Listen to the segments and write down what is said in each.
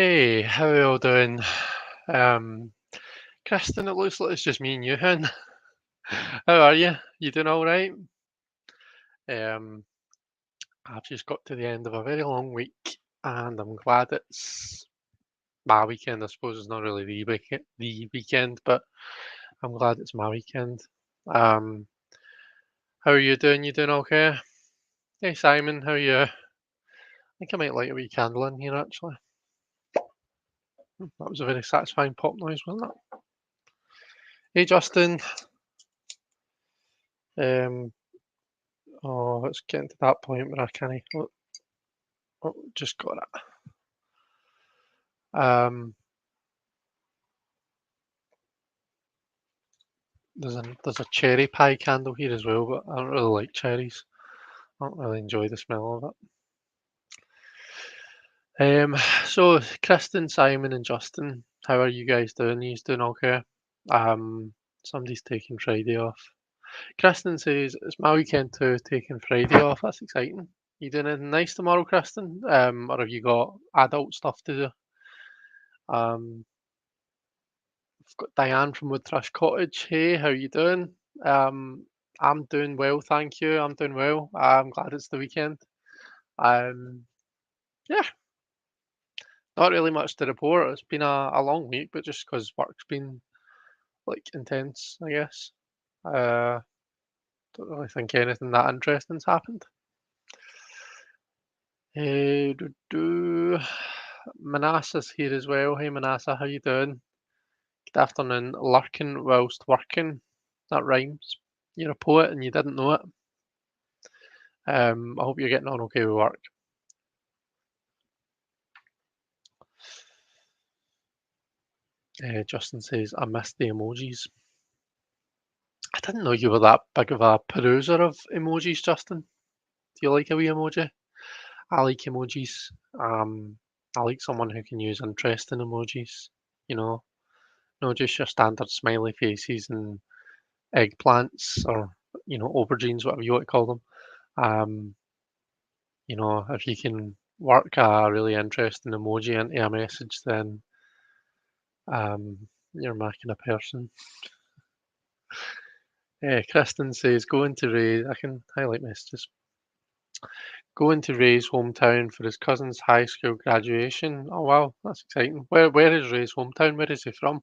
Hey, how are you all doing? Um, Kristen, it looks like it's just me and you, hen. How are you? You doing all right? Um, I've just got to the end of a very long week, and I'm glad it's my weekend. I suppose it's not really the weekend, but I'm glad it's my weekend. Um, how are you doing? You doing okay? Hey, Simon, how are you? I think I might light a wee candle in here, actually. That was a very satisfying pop noise, wasn't it? Hey, Justin. Um, Oh, it's getting to that point where I can't. Oh, just got it. There's a cherry pie candle here as well, but I don't really like cherries. I don't really enjoy the smell of it. So Kristen, Simon, and Justin, how are you guys doing? You doing okay? Somebody's taking Friday off. Kristen says it's my weekend too, taking Friday off. That's exciting. You doing anything nice tomorrow, Kristen? Or have you got adult stuff to do? Um, I've got Diane from Woodthrush Cottage. Hey, how you doing? Um, I'm doing well, thank you. I'm doing well. I'm glad it's the weekend. Um, yeah, not really much to report. It's been a long week, but just because work's been like intense, I guess. Uh, don't really think anything that interesting's happened. Hey, Manasseh's here as well. Hey, Manasseh, how you doing? Good afternoon. Lurking whilst working. That rhymes. You're a poet and you didn't know it. I hope you're getting on okay with work. Justin says, I missed the emojis. I didn't know you were that big of a peruser of emojis, Justin. Do you like a wee emoji? I like emojis. I like someone who can use interesting emojis. You know, not just your standard smiley faces and eggplants or, aubergines, whatever you want to call them. Um, if you can work a really interesting emoji into a message, then you're making a person. Kristen says, going to Ray's, I can highlight messages. Going to Ray's hometown for his cousin's high school graduation. Oh wow, that's exciting. Where is Ray's hometown? Where is he from?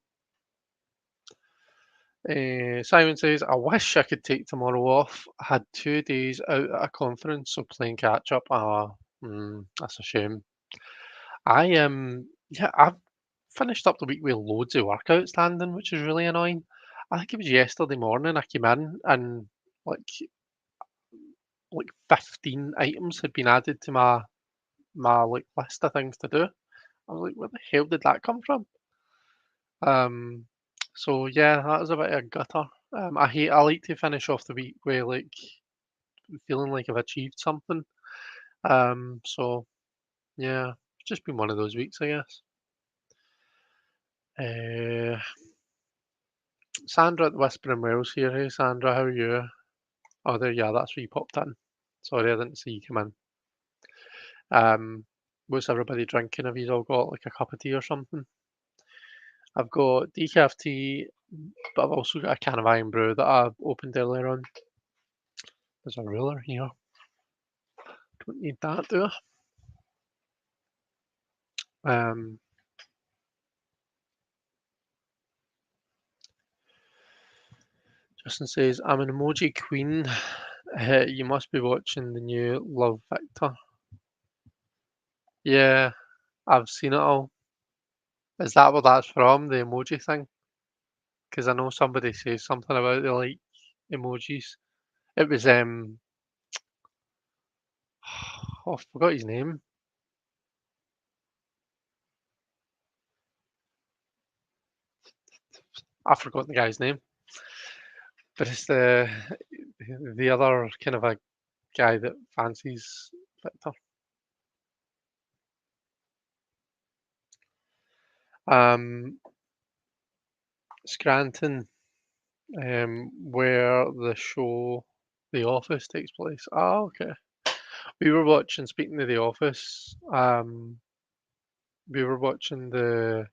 Simon says, I wish I could take tomorrow off. I had 2 days out at a conference, so playing catch up. That's a shame. Yeah, I've finished up the week with loads of work outstanding, which is really annoying. I think it was yesterday morning I came in and like like 15 items had been added to my like list of things to do. I was like, where the hell did that come from? Um, so yeah, that was a bit of a gutter. I like to finish off the week with like feeling like I've achieved something. So yeah, it's just been one of those weeks, I guess. Uh, Sandra at the Whispering Wells here. Hey Sandra, how are you? Oh, there, yeah, that's where you popped in. Sorry, I didn't see you come in. What's everybody drinking? Have you all got like a cup of tea or something? I've got decaf tea, but I've also got a can of iron brew that I opened earlier on. There's a ruler here. Don't need that, do I? Justin says, I'm an emoji queen. You must be watching the new Love Victor. Yeah, I've seen it all. Is that what that's from, the emoji thing? Because I know somebody says something about they like emojis. It was, oh, I forgot his name. I forgot the guy's name. But it's the other kind of a guy that fancies Victor. Um, Scranton, where the show The Office takes place. Oh, okay. We were watching, speaking of The Office, we were watching the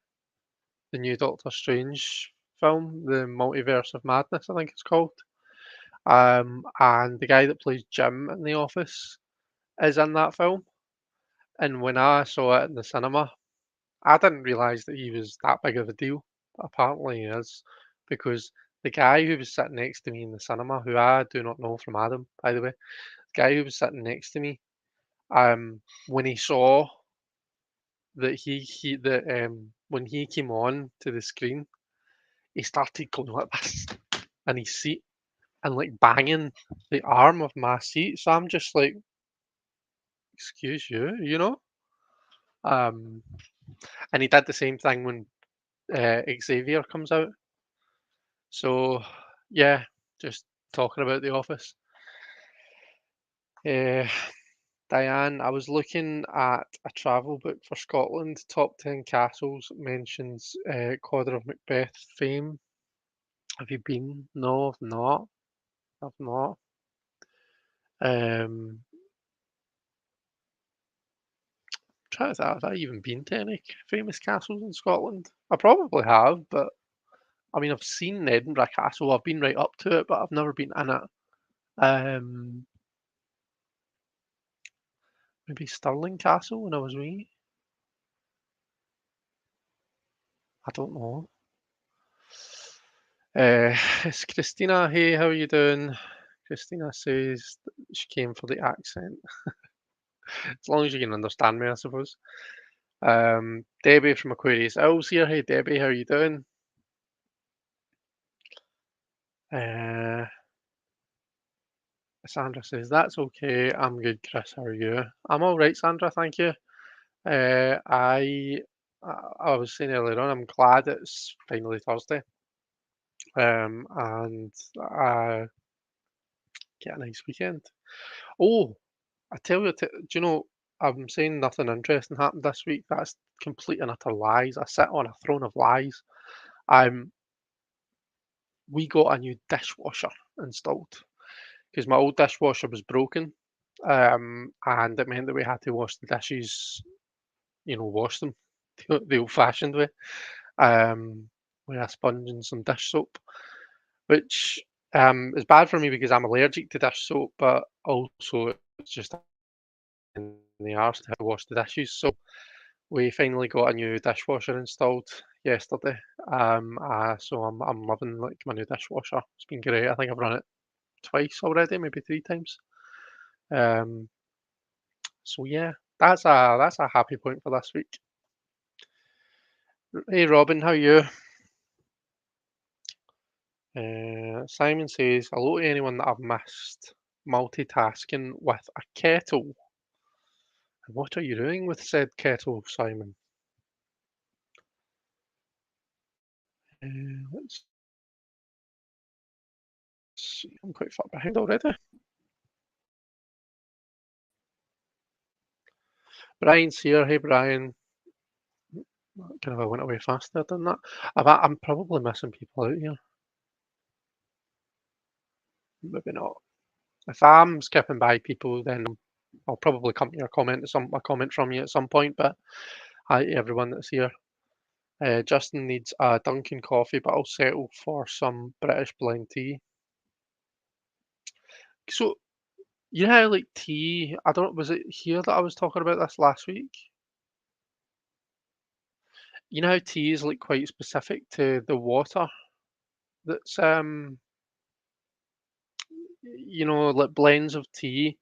new Doctor Strange film, the Multiverse of Madness, I think it's called. And the guy that plays Jim in The Office is in that film. And when I saw it in the cinema, I didn't realise that he was that big of a deal. But apparently he is, because the guy who was sitting next to me in the cinema, who I do not know from Adam, by the way, the guy who was sitting next to me, when he saw that he that when he came on to the screen, he started going like this in his seat and like banging the arm of my seat. So I'm just like, excuse you, you know? Um, and he did the same thing when Xavier comes out. So yeah, just talking about The Office. Uh, Diane, I was looking at a travel book for Scotland. Top 10 castles mentions Codder of Macbeth fame. Have you been? No, I've not. I've not. Trying to think, have I even been to any famous castles in Scotland? I probably have, but I mean, I've seen Edinburgh Castle. I've been right up to it, but I've never been in it. Um, Maybe Stirling Castle when I was wee. I don't know. It's Christina. Hey, how are you doing? Christina says that she came for the accent. As long as you can understand me, I suppose. Debbie from Aquarius Owls here. Hey, Debbie, how are you doing? Uh, Sandra says, that's okay. I'm good, Chris. How are you? I'm all right, Sandra. Thank you. Uh, I I was saying earlier on, I'm glad it's finally Thursday. And I get a nice weekend. Oh, I tell you, do you know, I'm saying nothing interesting happened this week. That's complete and utter lies. I sit on a throne of lies. Um, we got a new dishwasher installed because my old dishwasher was broken. And it meant that we had to wash the dishes, wash them the old-fashioned way, um, with a sponge and some dish soap, which is bad for me because I'm allergic to dish soap, but also it's just in the arse to have to wash the dishes. So we finally got a new dishwasher installed yesterday. So I'm loving like my new dishwasher. It's been great. I think I've run it twice already, maybe three times. Um, so yeah, that's a happy point for this week. Hey Robin, how are you? Simon says, hello to anyone that I've missed. Multitasking with a kettle. And what are you doing with said kettle, Simon? Let's see. I'm quite far behind already. Brian's here. Hey, Brian. Kind of I went away faster than that. I'm probably missing people out here. Maybe not. If I'm skipping by people, then I'll probably come to your comment, a comment from you at some point. But hi to everyone that's here. Justin needs a Dunkin' coffee, but I'll settle for some British blend tea. So you know how like tea? I don't. Was it here that I was talking about this last week? You know how tea is like quite specific to the water that's like blends of tea.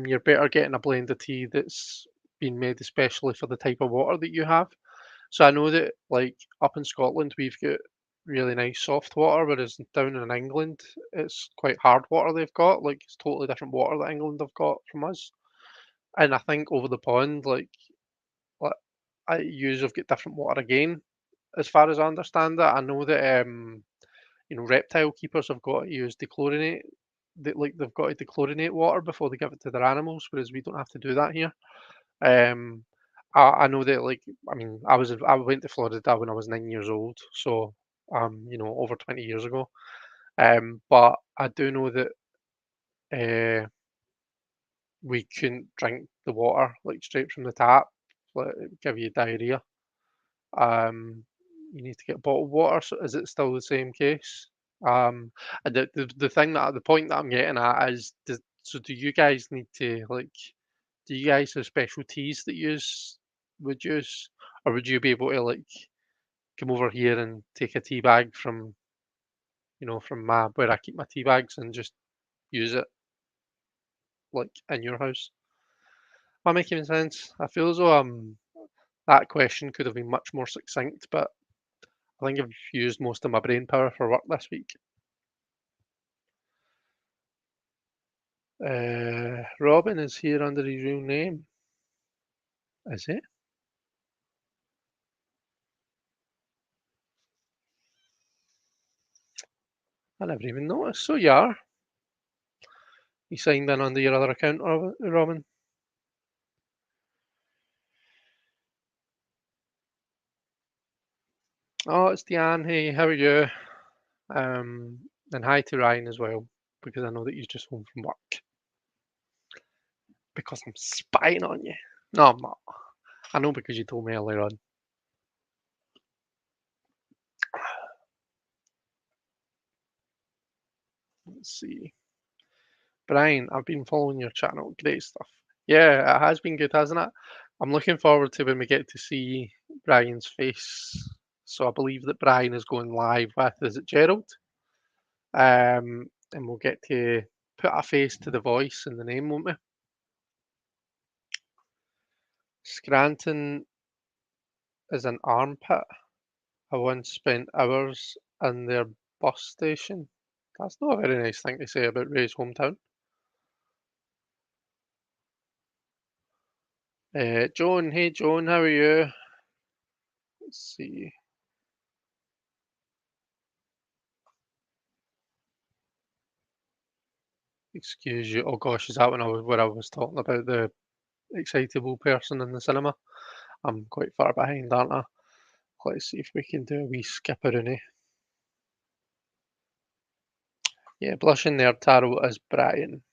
You're better getting a blend of tea that's been made especially for the type of water that you have. So I know that like up in Scotland we've got really nice soft water, whereas down in England it's quite hard water they've got. Like it's totally different water that England have got from us. And I think over the pond, like yous have got different water again, as far as I understand it. I know that reptile keepers have got to use dechlorinate. They've got to dechlorinate water before they give it to their animals, whereas we don't have to do that here. Um, I know that I mean I went to Florida when I was 9 years old, so over 20 years ago. But I do know that we couldn't drink the water like straight from the tap. like give you diarrhea. Um, you need to get bottled water. So is it still the same case? And the thing that the point that I'm getting at is, so do you guys need to like? Do you guys have special teas that would use, or would you be able to like come over here and take a tea bag from from my where I keep my tea bags and just use it like in your house? Am I making sense? I feel as though that question could have been much more succinct, but I think I've used most of my brain power for work this week. Robin is here under his real name, is it? I never even noticed. So you are. You signed in under your other account, Robin? Oh, it's Deanne. Hey, how are you? And hi to Ryan as well, because I know that you're just home from work. Because I'm spying on you. No, I'm not. I know because you told me earlier on. Let's see. Brian, I've been following your channel. Great stuff. Yeah, it has been good, hasn't it? I'm looking forward to when we get to see Brian's face. So I believe that Brian is going live with, is it Gerald? And we'll get to put a face to the voice and the name, won't we? Scranton is an armpit. I once spent hours in their bus station. That's not a very nice thing to say about Ray's hometown. Joan, hey Joan, how are you? Let's see. Excuse you. Oh gosh, is that where I was talking about the excitable person in the cinema? I'm quite far behind, aren't I? Let's see if we can do a wee skipperoonie. Yeah, blushing there, Tarot is Brian.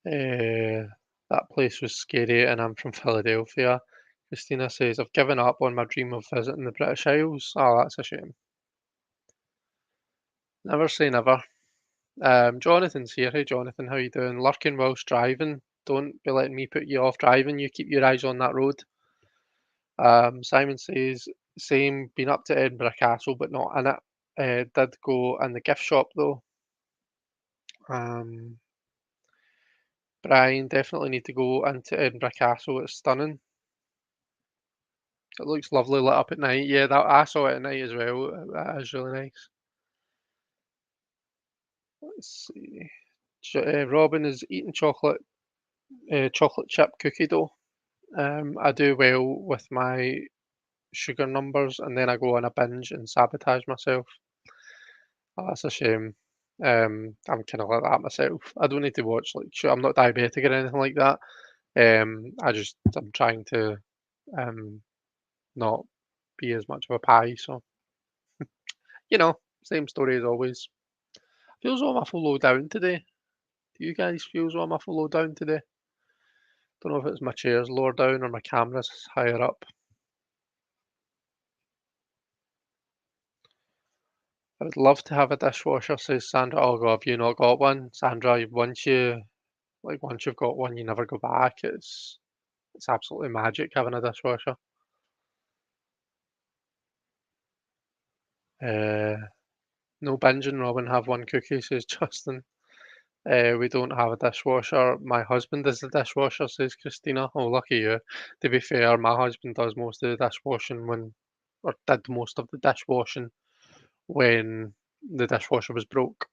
That place was scary, and I'm from Philadelphia. Christina says, I've given up on my dream of visiting the British Isles. Oh, that's a shame. Never say never. Jonathan's here. Hey, Jonathan, how you doing? Lurking whilst driving. Don't be letting me put you off driving. You keep your eyes on that road. Simon says, same, been up to Edinburgh Castle, but not in it. Did go in the gift shop though. Um, Brian, definitely need to go into Edinburgh Castle. It's stunning. It looks lovely lit up at night. Yeah, that I saw it at night as well. That is really nice. Let's see. Robin is eating chocolate chip cookie dough. I do well with my sugar numbers, and then I go on a binge and sabotage myself. Oh, that's a shame. I'm kind of like that myself. I don't need to watch like sure, I'm not diabetic or anything like that. I'm trying to um not be as much of a pie. So same story as always. Feels all awful low down today. Do you guys feel as though I'm awful low down today? Don't know if it's my chair's lower down or my camera's higher up. I would love to have a dishwasher, says Sandra. Oh God, have you not got one? Sandra, once you've got one, you never go back. It's absolutely magic having a dishwasher. Uh, no binging, Robin, have one cookie, says Justin. We don't have a dishwasher. My husband is the dishwasher, says Christina. Oh, lucky you. To be fair, my husband does most of the dishwashing or did most of the dishwashing when the dishwasher was broke.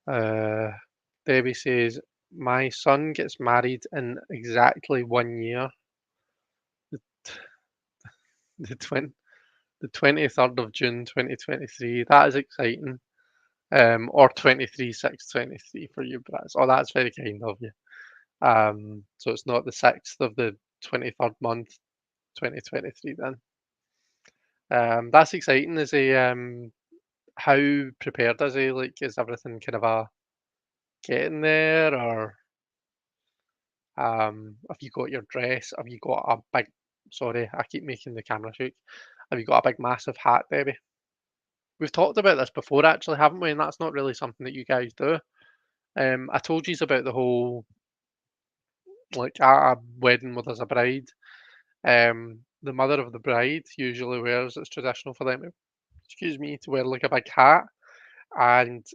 Uh, Debbie says, my son gets married in exactly 1 year. The, the, twin, the 23rd of June 2023. That is exciting. Or 23/6/23 for you, Brats. Oh, that's very kind of you. So it's not the 6th of the 23rd month, 2023 then. That's exciting. How prepared is he? Like, is everything kind of a getting there or Have you got your dress? Have you got a big, sorry, I keep making the camera shake. Have you got a big massive hat, Debbie? We've talked about this before actually, haven't we? And that's not really something that you guys do. I told you about the whole, like, at a wedding where there's a bride. The mother of the bride usually wears, it's traditional for them, excuse me, to wear like a big hat, and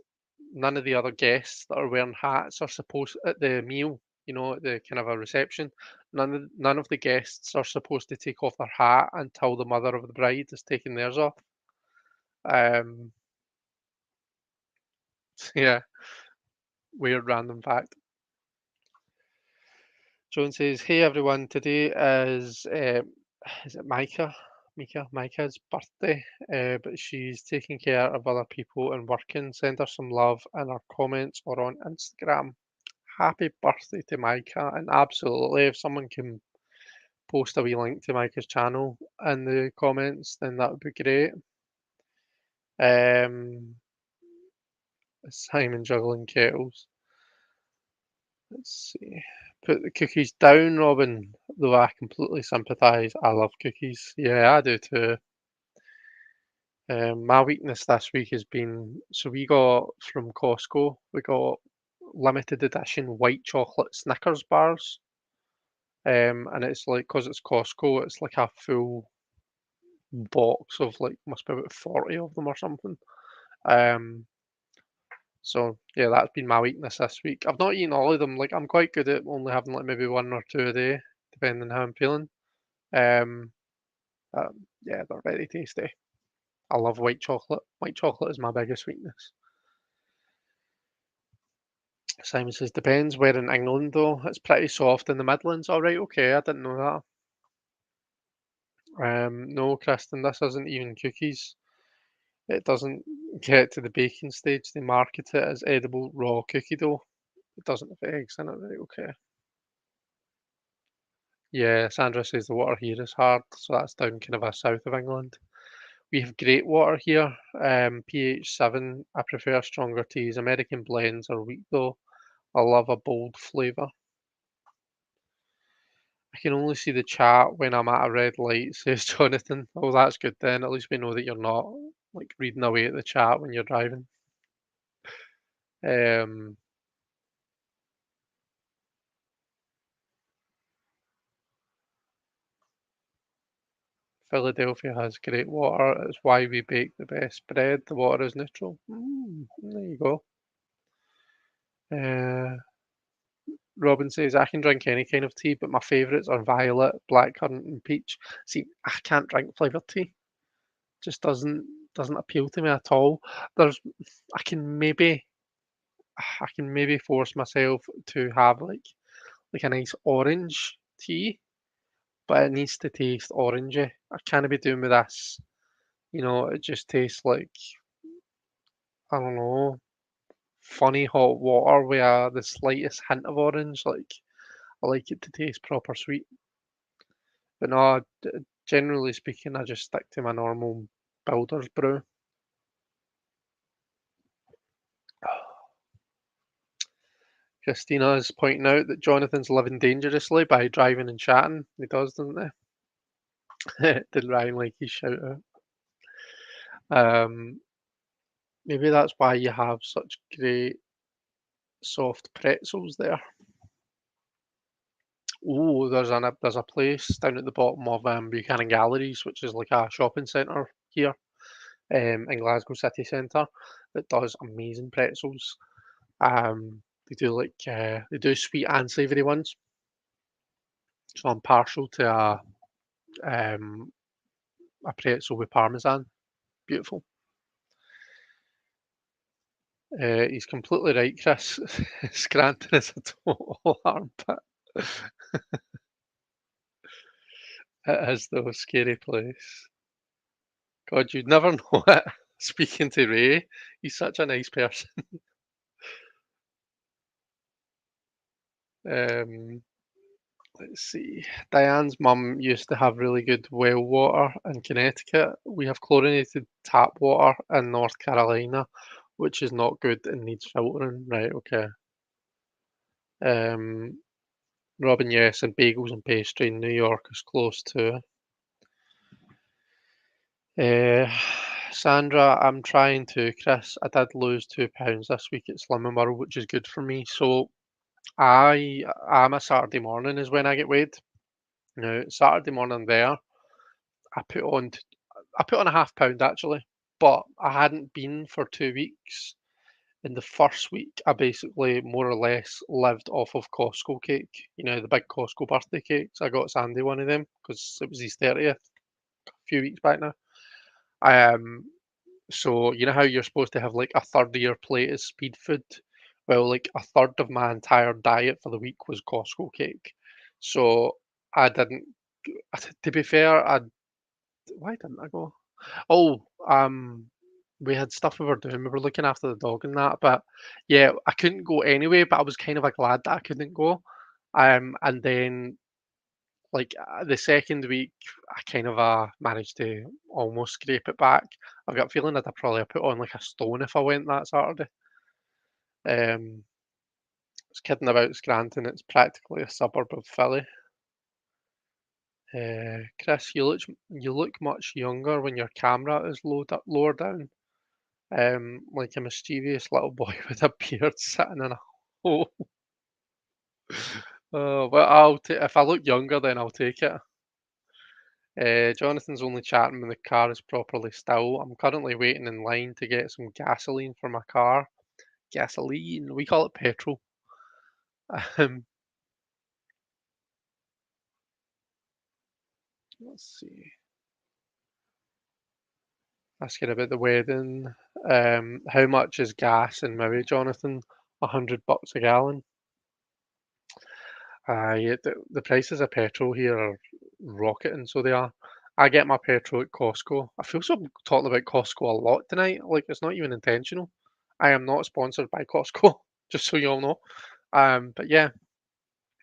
none of the other guests that are wearing hats are supposed at the meal, at the kind of a reception. None of the guests are supposed to take off their hat until the mother of the bride has taken theirs off. Um, yeah, weird random fact. Joan says, "Hey everyone, today is it Micah's birthday, but she's taking care of other people and working. Send her some love, and her comments are on Instagram. Happy birthday to Micah, and absolutely, if someone can post a wee link to Micah's channel in the comments, then that would be great." Um, Simon juggling kettles. Let's see. Put the cookies down, Robin. Though I completely sympathise. I love cookies. Yeah, I do too. My weakness this week has been, so we got from Costco, we got limited edition white chocolate Snickers bars. And it's like, because it's Costco, it's like a full box of like, must be about 40 of them or something. Um, so yeah, that's been my weakness this week. I've not eaten all of them. Like, I'm quite good at only having like maybe one or two a day, depending on how I'm feeling. Um, yeah, they're very tasty. I love white chocolate. White chocolate is my biggest weakness. Simon says, depends where in England though. It's pretty soft in the Midlands. All right, okay, I didn't know that. No, Kristen, this isn't even cookies. It doesn't get to the baking stage. They market it as edible raw cookie dough. It doesn't have eggs in it, right? Okay. Yeah, Sandra says the water here is hard, so that's down kind of a south of England. We have great water here, pH 7. I prefer stronger teas. American blends are weak though. I love a bold flavour. I can only see the chat when I'm at a red light, says Jonathan. Oh, that's good then. At least we know that you're not like reading away at the chat when you're driving. Um, Philadelphia has great water. It's why we bake the best bread. The water is neutral. There you go. Uh, Robin says, I can drink any kind of tea, but my favourites are violet, blackcurrant, and peach. See, I can't drink flavoured tea. Just doesn't appeal to me at all. There's, I can maybe, I can maybe force myself to have like a nice orange tea, but it needs to taste orangey. I can't be doing with this. It just tastes like, I don't know, funny hot water with the slightest hint of orange. Like, I like it to taste proper sweet. But no, generally speaking, I just stick to my normal builder's brew. Christina is pointing out that Jonathan's living dangerously by driving and chatting. He does, doesn't he? Did Ryan like his shout out? Maybe that's why you have such great soft pretzels there. Oh, there's a place down at the bottom of Buchanan Galleries, which is like a shopping centre here in Glasgow city centre, that does amazing pretzels. They do sweet and savoury ones. So I'm partial to um, a pretzel with parmesan. Beautiful. He's completely right, Chris. Scranton is a total armpit. It is though, scary place. God, you'd never know it. Speaking to Ray, he's such a nice person. Um, let's see. Diane's mum used to have really good well water in Connecticut. We have chlorinated tap water in North Carolina, which is not good and needs filtering. Right, okay. Um, Robin, yes, and bagels and pastry in New York is close to. Uh, Sandra, I'm trying to. Chris, I did lose £2 this week at Slimming World, which is good for me. So I'm a Saturday morning is when I get weighed. Now Saturday morning there, I put on I put on a half pound actually, but I hadn't been for 2 weeks. In the first week, I basically more or less lived off of Costco cake. You know, the big Costco birthday cakes. I got Sandy one of them because it was his 30th a few weeks back now. Um, so you know how you're supposed to have like a third of your plate is speed food? Well, like a third of my entire diet for the week was Costco cake. So I didn't. To be fair, why didn't I go? Oh, we had stuff we were doing. We were looking after the dog and that, but yeah, I couldn't go anyway. But I was kind of glad that I couldn't go. And then the second week, I kind of managed to almost scrape it back. I've got a feeling that I probably put on like a stone if I went that Saturday. I was kidding about Scranton. It's practically a suburb of Philly. Chris, you look much younger when your camera is lower down. Like a mischievous little boy with a beard sitting in a hole. Oh, but if I look younger, then I'll take it. Jonathan's only chatting when the car is properly still. I'm currently waiting in line to get some gasoline for my car. Gasoline, we call it petrol. Um, let's see. Asking about the wedding. How much is gas in Maui, Jonathan? £100 a gallon. Yeah, the prices of petrol here are rocketing, so they are. I get my petrol at Costco. I feel so I'm talking about Costco a lot tonight. Like it's not even intentional. I am not sponsored by Costco, just so you all know. But yeah,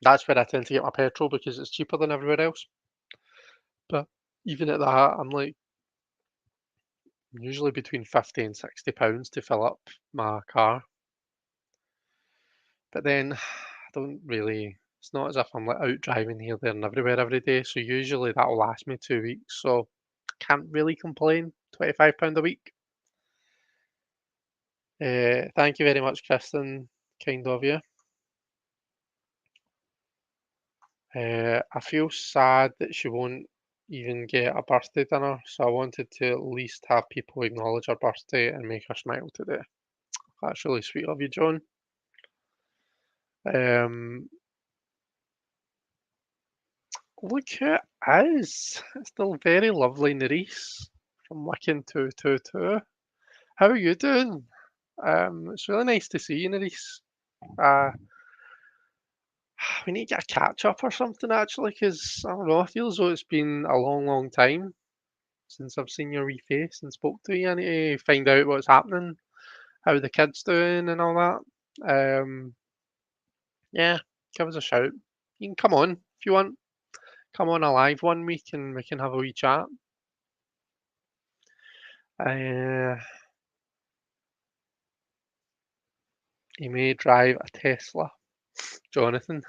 that's where I tend to get my petrol because it's cheaper than everywhere else. But even at that, I'm like usually between 50 and £60 to fill up my car. But then I don't really. It's not as if I'm like out driving here, there, and everywhere every day. So usually that'll last me 2 weeks. So can't really complain. £25 a week. Thank you very much, Kristen. Kind of you. I feel sad that she won't even get a birthday dinner, so I wanted to at least have people acknowledge her birthday and make her smile today. That's really sweet of you, John. Um, Look who it is. It's the very lovely Nerisse from Wicken 222. How are you doing? It's really nice to see you, Nerisse. Uh, we need to get a catch up or something actually, because I don't know, I feel as though it's been a long, long time since I've seen your wee face and spoke to you. I need to find out what's happening, how the kids doing and all that. Yeah, give us a shout. You can come on if you want. Come on a live one week and we can have a wee chat. Uh, he may drive a Tesla, Jonathan.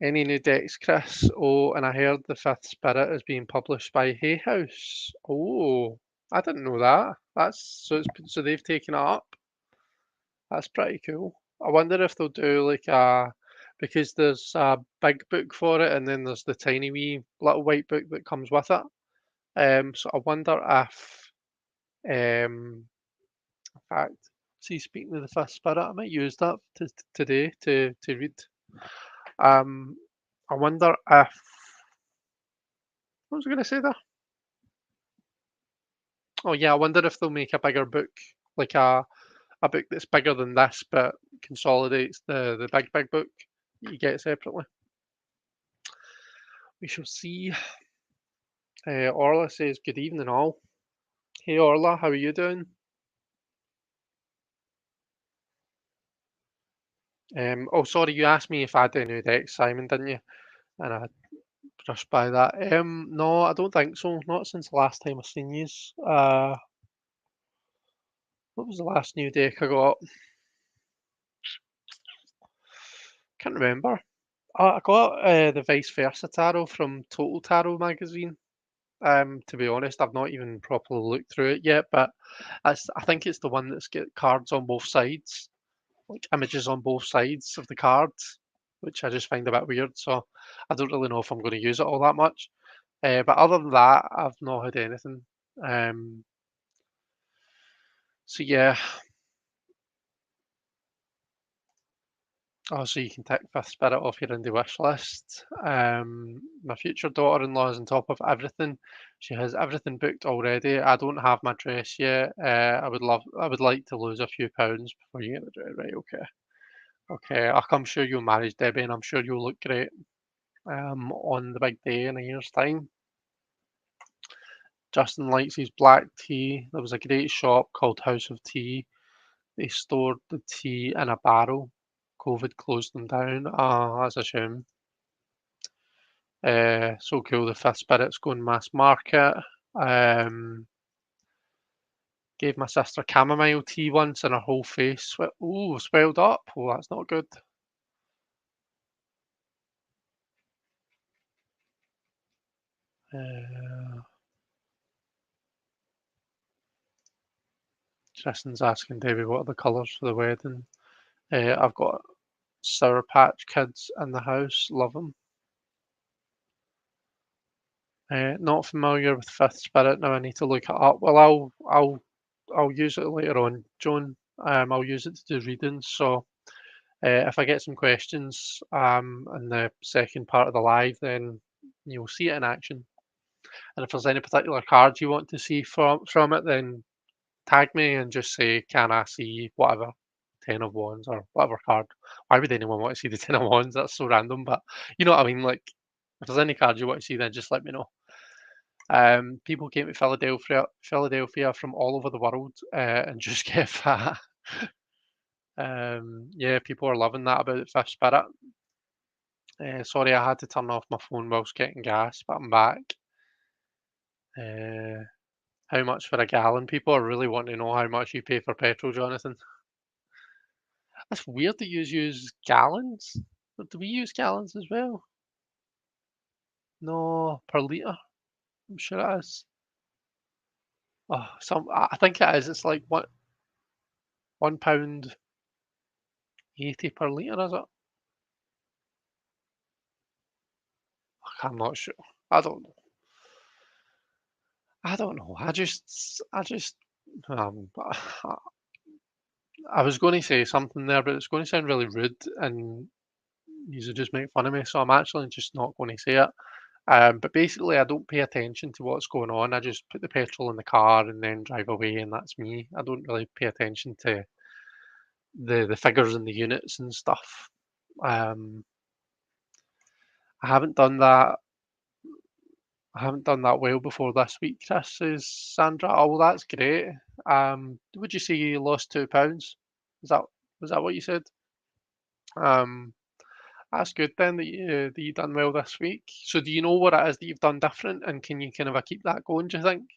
Any new decks, Chris? Oh, and I heard the Fifth Spirit is being published by Hay House. Oh, I didn't know that. So they've taken it up. That's pretty cool. I wonder if they'll do like a because there's a big book for it, and then there's the tiny wee little white book that comes with it. So I wonder if, in fact, see, speaking of the Fifth Spirit, I might use that today to read. Um, I wonder if what was I going to say there? Oh yeah, I wonder if they'll make a bigger book, like a book that's bigger than this, but consolidates the big book that you get separately. We shall see. Orla says, "Good evening, all." Hey Orla, how are you doing? Oh, sorry, you asked me if I had any new decks, Simon, didn't you? And I brushed by that. No, I don't think so. Not since the last time I seen you. What was the last new deck I got? Can't remember. I got the vice versa tarot from Total Tarot magazine. To be honest, I've not even properly looked through it yet, but I think it's the one that's got cards on both sides, like images on both sides of the cards, which I just find a bit weird. So I don't really know if I'm going to use it all that much. But other than that, I've not had anything. Um, so yeah, oh, so you can tick Fifth Spirit off your indie wish list. My future daughter-in-law is on top of everything. She has everything booked already. I don't have my dress yet. I would like to lose a few pounds before you get the dress. Right, okay. Okay, I'm sure you'll manage, Debbie, and I'm sure you'll look great on the big day in a year's time. Justin likes his black tea. There was a great shop called House of Tea. They stored the tea in a barrel. COVID closed them down. Ah, that's a shame. So cool. The Fifth Spirit's going mass market. Um, Gave my sister chamomile tea once, and her whole face swelled up. Oh, that's not good. Uh, Tristan's asking David what are the colours for the wedding. I've got Sour Patch Kids in the house. Love them. Not familiar with Fifth Spirit now. I need to look it up. Well, I'll use it later on, Joan. I'll use it to do readings. So if I get some questions in the second part of the live, then you'll see it in action. And if there's any particular cards you want to see from it, then tag me and just say, "Can I see whatever Ten of Wands or whatever card?" Why would anyone want to see the Ten of Wands? That's so random. But you know what I mean. Like, if there's any cards you want to see, then just let me know. People came to Philadelphia from all over the world and just get fat. Yeah, people are loving that about Fifth Spirit. Sorry, I had to turn off my phone whilst getting gas, but I'm back. Uh, how much for a gallon? People are really wanting to know how much you pay for petrol, Jonathan. That's weird that you use gallons. But do we use gallons as well? No, per litre. I'm sure it is. Oh, I think it is. It's like what £1.80 per litre, is it? I'm not sure. I don't know. I don't know. Um, I was going to say something there, but it's going to sound really rude, and you would just make fun of me. So I'm actually just not going to say it. But basically, I don't pay attention to what's going on. I just put the petrol in the car and then drive away, and that's me. I don't really pay attention to the figures and the units and stuff. Um, I haven't done that. I haven't done that well before this week, Chris, says Sandra. Oh, well, that's great. Would you say you lost £2? Is that was that what you said? Um, that's good then that you done well this week. So do you know what it is that you've done different, and can you kind of keep that going? Do you think?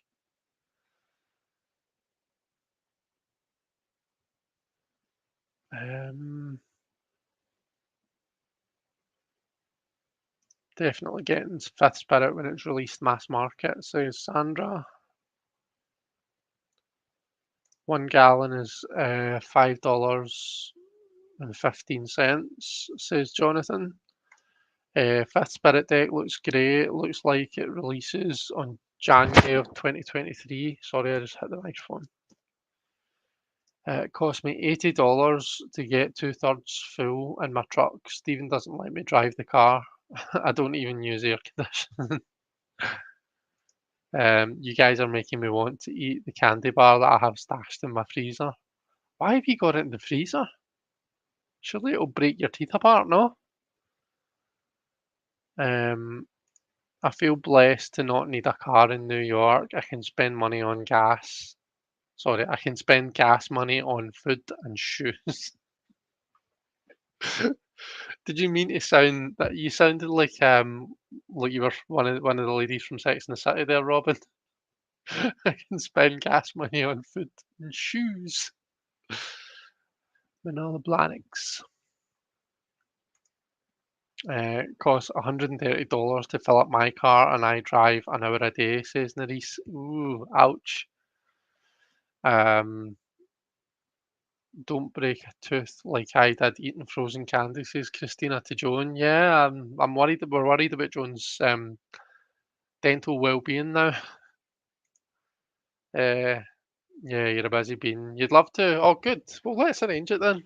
Um, Definitely getting Fifth Spirit when it's released mass market, says Sandra. 1 gallon is $5.15, says Jonathan. Fifth Spirit deck looks great. Looks like it releases on January of 2023. Sorry, I just hit the microphone. It cost me $80 to get two-thirds full in my truck. Stephen doesn't let me drive the car. I don't even use air conditioning. You guys are making me want to eat the candy bar that I have stashed in my freezer. Why have you got it in the freezer? Surely it'll break your teeth apart, no? Um, I feel blessed to not need a car in New York. I can spend money on gas. Sorry, I can spend gas money on food and shoes. Did you mean to sound that you sounded like you were one of the ladies from Sex and the City there, Robin? I can spend gas money on food and shoes. Manila Blahniks. It costs $130 to fill up my car, and I drive an hour a day, says Nerys. Ooh, ouch. Um, don't break a tooth like I did eating frozen candy, says Christina to Joan. Yeah, I'm worried. We're worried about Joan's dental well-being now. Uh, yeah, you're a busy bean. You'd love to. Oh, good. Well, let's arrange it then.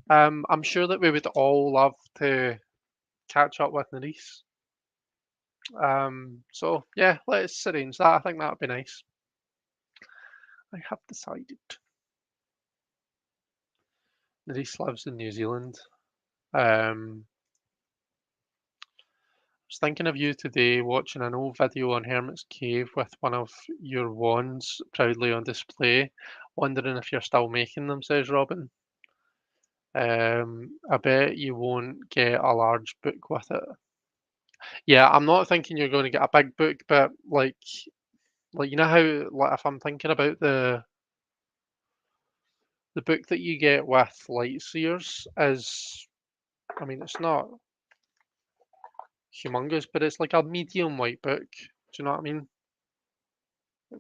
I'm sure that we would all love to catch up with Nerys. So yeah, let's arrange that. I think that would be nice. I have decided. Nerys lives in New Zealand. I was thinking of you today watching an old video on Hermit's Cave with one of your wands proudly on display. Wondering if you're still making them, says Robin. I bet you won't get a large book with it. Yeah, I'm not thinking you're going to get a big book, but like you know how like if I'm thinking about the book that you get with Lightseers is, I mean, it's not humongous, but it's like a medium white book. Do you know what I mean?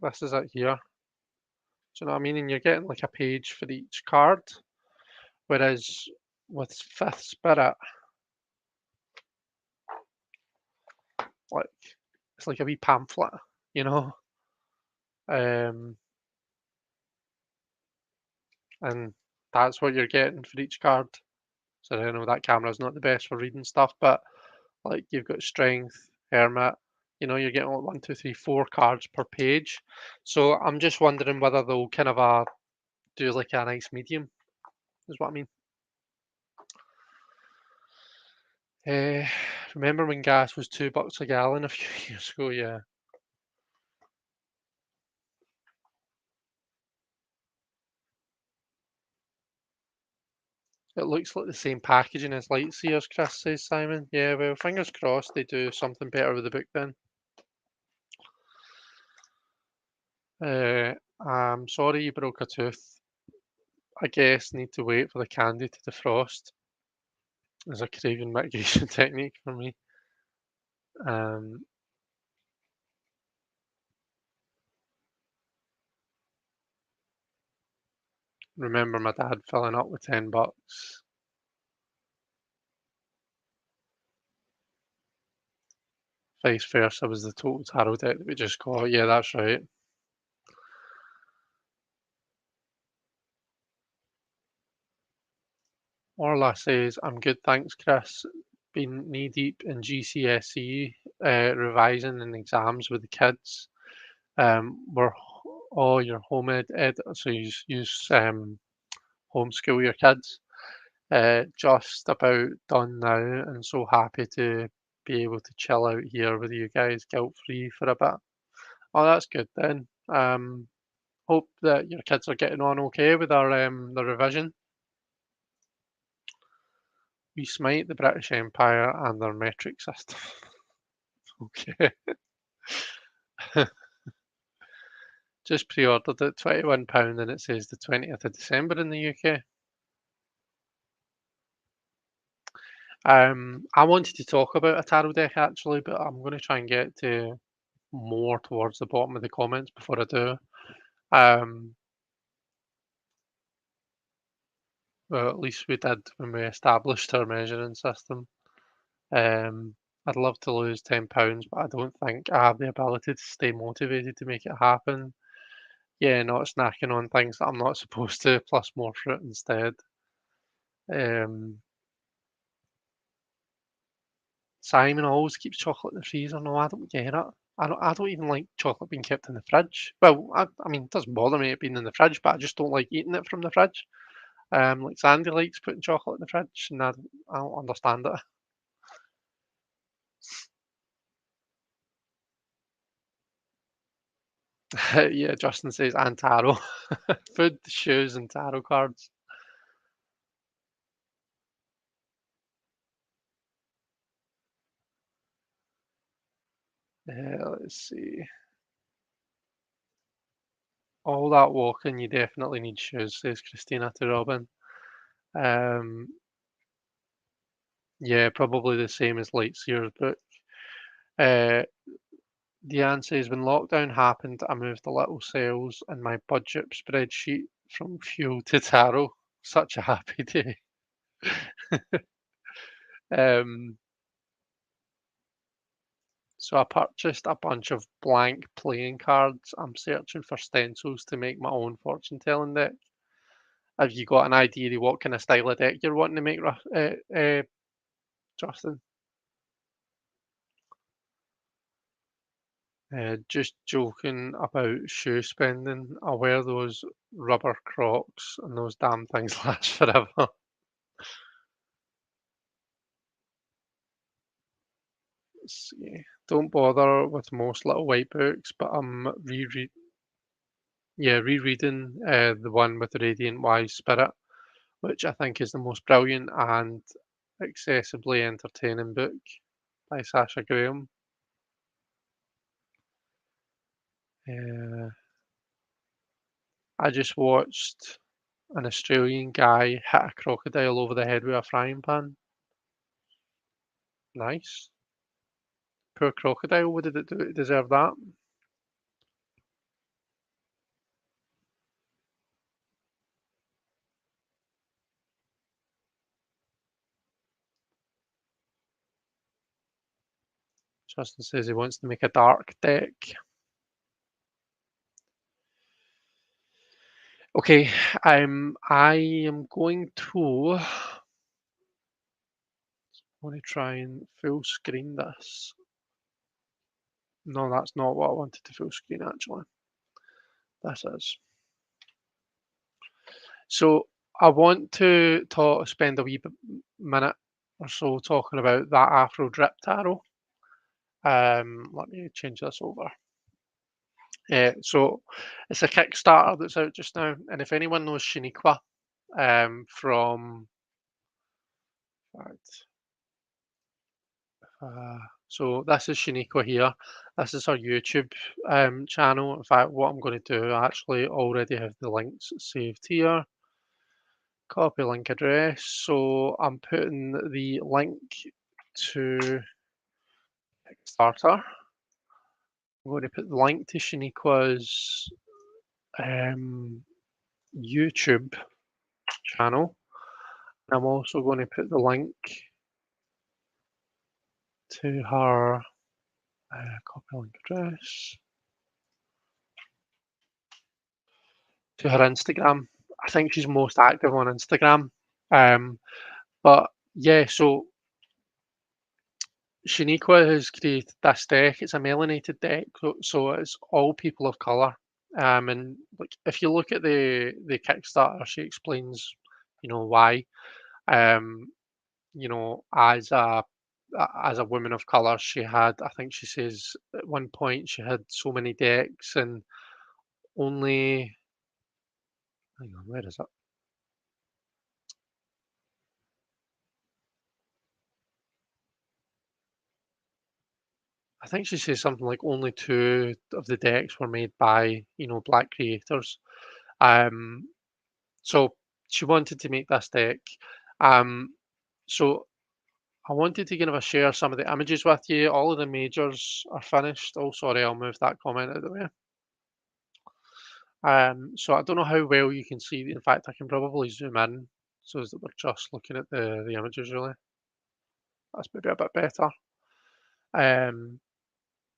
This is it here. Do you know what I mean? And you're getting like a page for each card, whereas with Fifth Spirit, like it's like a wee pamphlet, you know. Um, and that's what you're getting for each card. So I know that camera's not the best for reading stuff, but like you've got Strength, Hermit, you know, you're getting like one, two, three, four cards per page. So I'm just wondering whether they'll kind of do like a nice medium, is what I mean. Uh, remember when gas was $2 a gallon a few years ago? Yeah. It looks like the same packaging as Lightseers, Chris says Simon. Yeah, well, fingers crossed they do something better with the book then. I'm sorry you broke a tooth. I guess need to wait for the candy to defrost as a craving mitigation technique for me. Um, remember my dad filling up with $10. Vice versa was the total tarot deck that we just got. Yeah, that's right. Orla says, I'm good, thanks, Chris. Been knee deep in GCSE, revising and exams with the kids. We're all your home ed, so you homeschool your kids. Just about done now, and so happy to be able to chill out here with you guys guilt free for a bit. Oh, that's good then. Hope that your kids are getting on okay with their revision. We smite the British Empire and their metric system. Okay. Just pre-ordered it, £21, and it says the 20th of December in the UK. I wanted to talk about a tarot deck actually, but I'm going to try and get to more towards the bottom of the comments before I do. Um, well, at least we did when we established our measuring system. Um, I'd love to lose £10, but I don't think I have the ability to stay motivated to make it happen. Yeah, not snacking on things that I'm not supposed to, plus more fruit instead. Um, Simon always keeps chocolate in the freezer. No, I don't get it. I don't even like chocolate being kept in the fridge. Well, I mean, it doesn't bother me it being in the fridge, but I just don't like eating it from the fridge. Like Sandy likes putting chocolate in the fridge, and I don't understand it. Yeah, Justin says and tarot, food, shoes, and tarot cards. Let's see. All that walking, you definitely need shoes, says Christina to Robin. Um, Yeah, probably the same as Lightseer's book. Uh, Deanne says, when lockdown happened, I moved the little cells in my budget spreadsheet from fuel to tarot. Such a happy day. Um, so I purchased a bunch of blank playing cards. I'm searching for stencils to make my own fortune telling deck. Have you got an idea of what kind of style of deck you're wanting to make, Justin? Just joking about shoe spending. I wear those rubber Crocs and those damn things last forever. See. Don't bother with most little white books, but I'm rereading the one with the Radiant Wise Spirit, which I think is the most brilliant and accessibly entertaining book by Sasha Graham. Uh, I just watched an Australian guy hit a crocodile over the head with a frying pan. Nice. Poor crocodile. What did it do to deserve that? Justin says he wants to make a dark deck. Okay, I am going to want to try and full screen this. No, that's not what I wanted to full screen actually. This is. So I want to spend a minute or so talking about that Afro drip tarot. Let me change this over. So it's a Kickstarter that's out just now, and if anyone knows Shaniqua from, in fact, uh, so this is Shaniqua here. This is her YouTube channel. In fact, what I'm going to do, I actually already have the links saved here. Copy link address. So I'm putting the link to Kickstarter. I'm going to put the link to Shaniqua's um, YouTube channel. I'm also going to put the link to her copy link address to her Instagram. I think she's most active on Instagram. Um, but yeah, so Shaniqua has created this deck. It's a melanated deck, so it's all people of color. And like if you look at the Kickstarter, she explains, why. Um, as a woman of color, she had, I think she says at one point she had so many decks and only, hang on, where is it? I think she says something like only two of the decks were made by, black creators. Um, so she wanted to make this deck. Um, so I wanted to kind of share some of the images with you. All of the majors are finished. Oh, sorry, I'll move that comment out of the way. So I don't know how well you can see. In fact, I can probably zoom in so that we're just looking at the images really. That's maybe a bit better. Um,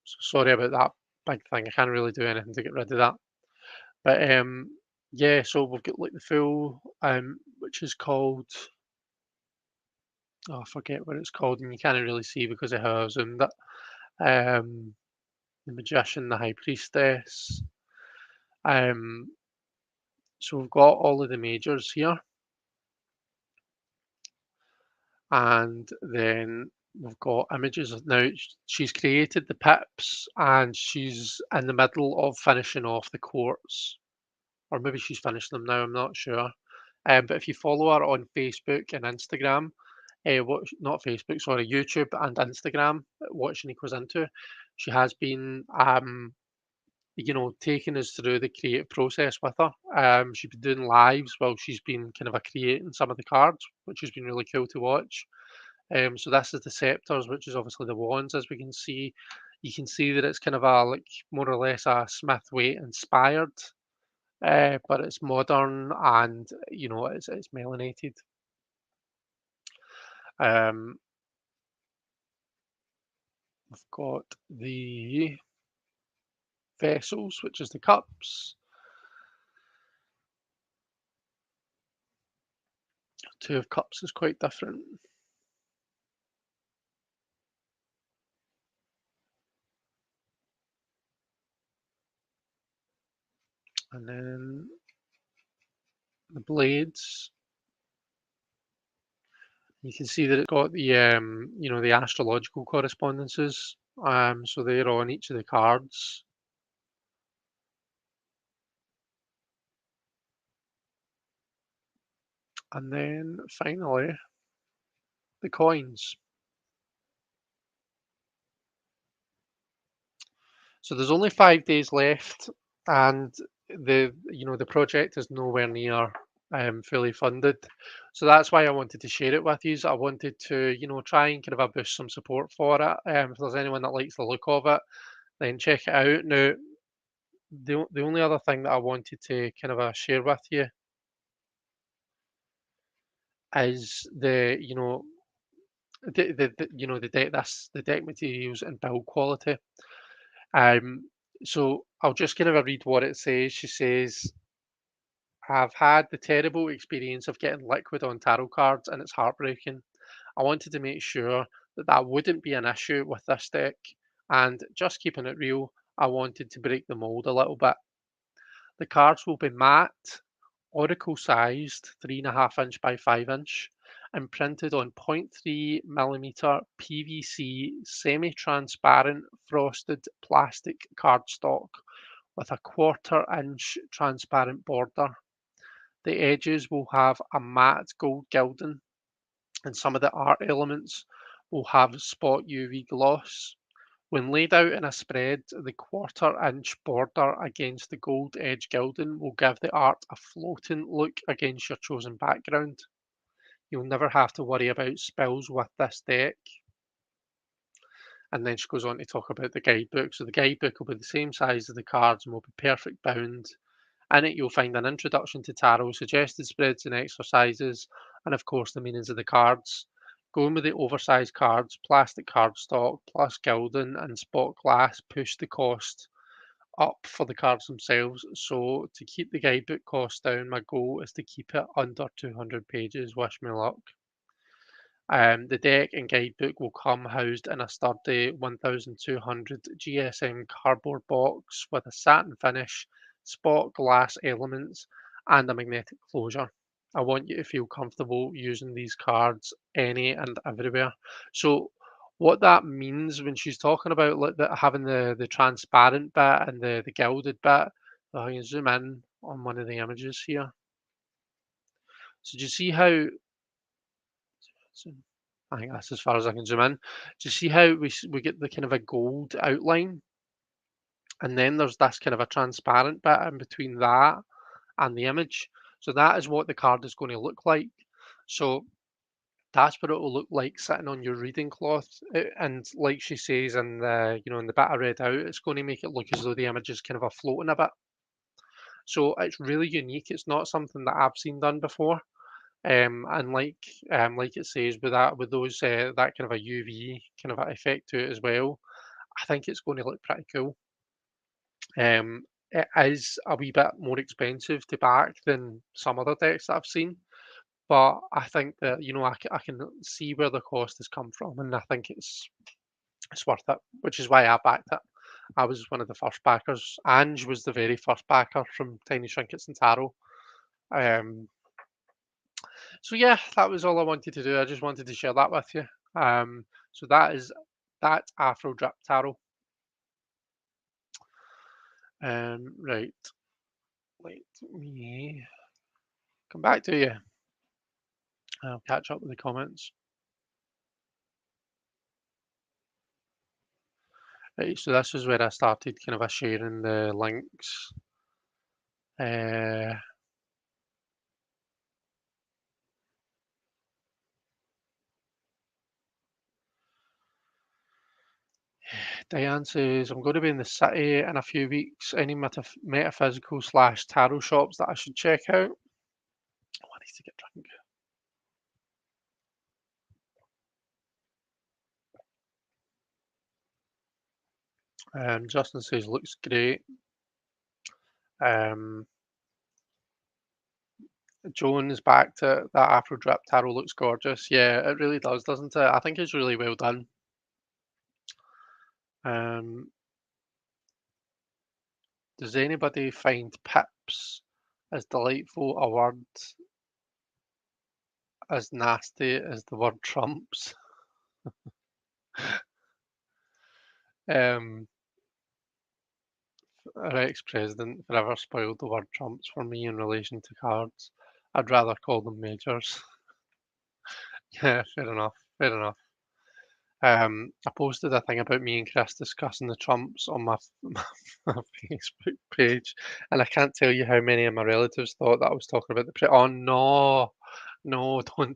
so sorry about that big thing. I can't really do anything to get rid of that. But yeah, so we've got like the full, which is called. Oh, I forget what it's called, and you can't really see because of how I zoomed it. The magician, the high priestess. Um, so we've got all of the majors here. And then we've got images of now she's created the pips and she's in the middle of finishing off the quartz, or maybe she's finished them now, I'm not sure. But if you follow her on Facebook and Instagram, not Facebook, sorry, YouTube and Instagram, what Shaniqua's into, she has been taking us through the creative process with her. She's been doing lives while she's been kind of creating some of the cards, which has been really cool to watch. So this is the scepters, which is obviously the wands, as we can see. You can see that it's kind of a like more or less a Smith Waite inspired, but it's modern and it's melanated. Um, we've got the vessels, which is the cups. Two of cups is quite different. And then the blades, you can see that it's got the the astrological correspondences. So they're on each of the cards. And then finally the coins. So there's only 5 days left, and the project is nowhere near fully funded. So that's why I wanted to share it with you. I wanted to try and kind of boost some support for it. If there's anyone that likes the look of it, then check it out. Now, the only other thing that I wanted to kind of share with you is the deck the deck materials and build quality. Um, so I'll just kind of read what it says. She says, "I've had the terrible experience of getting liquid on tarot cards, and it's heartbreaking. I wanted to make sure that that wouldn't be an issue with this deck, and just keeping it real, I wanted to break the mold a little bit. The cards will be matte, oracle sized, 3.5 inch by 5 inch, and printed on 0.3 mm PVC semi transparent frosted plastic cardstock with a 1/4 inch transparent border. The edges will have a matte gold gilding, and some of the art elements will have spot UV gloss. When laid out in a spread, the 1/4 inch border against the gold edge gilding will give the art a floating look against your chosen background. You'll never have to worry about spills with this deck." And then she goes on to talk about the guidebook. So the guidebook will be the same size as the cards and will be perfect bound. In it, you'll find an introduction to tarot, suggested spreads and exercises, and of course, the meanings of the cards. Going with the oversized cards, plastic cardstock, plus gilding and spot glass push the cost up for the cards themselves. So, to keep the guidebook cost down, my goal is to keep it under 200 pages. Wish me luck. The deck and guidebook will come housed in a sturdy 1200 GSM cardboard box with a satin finish, spot glass elements, and a magnetic closure. I want you to feel comfortable using these cards any and everywhere. So, what that means when she's talking about like having the transparent bit and the gilded bit, I can zoom in on one of the images here. So, do you see how? So I think that's as far as I can zoom in. Do you see how we get the kind of a gold outline, and then there's this kind of a transparent bit in between that and the image. So that is what the card is going to look like. So that's what it will look like sitting on your reading cloth. And like she says in the bit I read out, it's going to make it look as though the image is kind of a floating a bit. So it's really unique. It's not something that I've seen done before. And like it says with those that kind of a UV kind of a effect to it as well, I think it's going to look pretty cool. It is a wee bit more expensive to back than some other decks that I've seen, but I think that I can see where the cost has come from, and I think it's worth it, which is why I backed it. I was one of the first backers. Ange was the very first backer from Tiny Trinkets and Tarot. Um, So yeah, that was all I wanted to do. I just wanted to share that with you. So that's Afro Drip Tarot. Right, let me come back to you. I'll catch up with the comments. Right, so this is where I started kind of sharing the links. Uh, Diane says, I'm going to be in the city in a few weeks. Any metaphysical slash tarot shops that I should check out? Oh, I need to get drunk. Justin says, looks great. Um, Joan's back to that Afro Drip tarot looks gorgeous. Yeah, it really does, doesn't it? I think it's really well done. Um, does anybody find pips as delightful a word as nasty as the word trumps? Um, our ex-president forever spoiled the word trumps for me in relation to cards. I'd rather call them majors. Yeah, fair enough. Fair enough. I posted a thing about me and Chris discussing the Trumps on my Facebook page, and I can't tell you how many of my relatives thought that I was talking about the Oh no, no, don't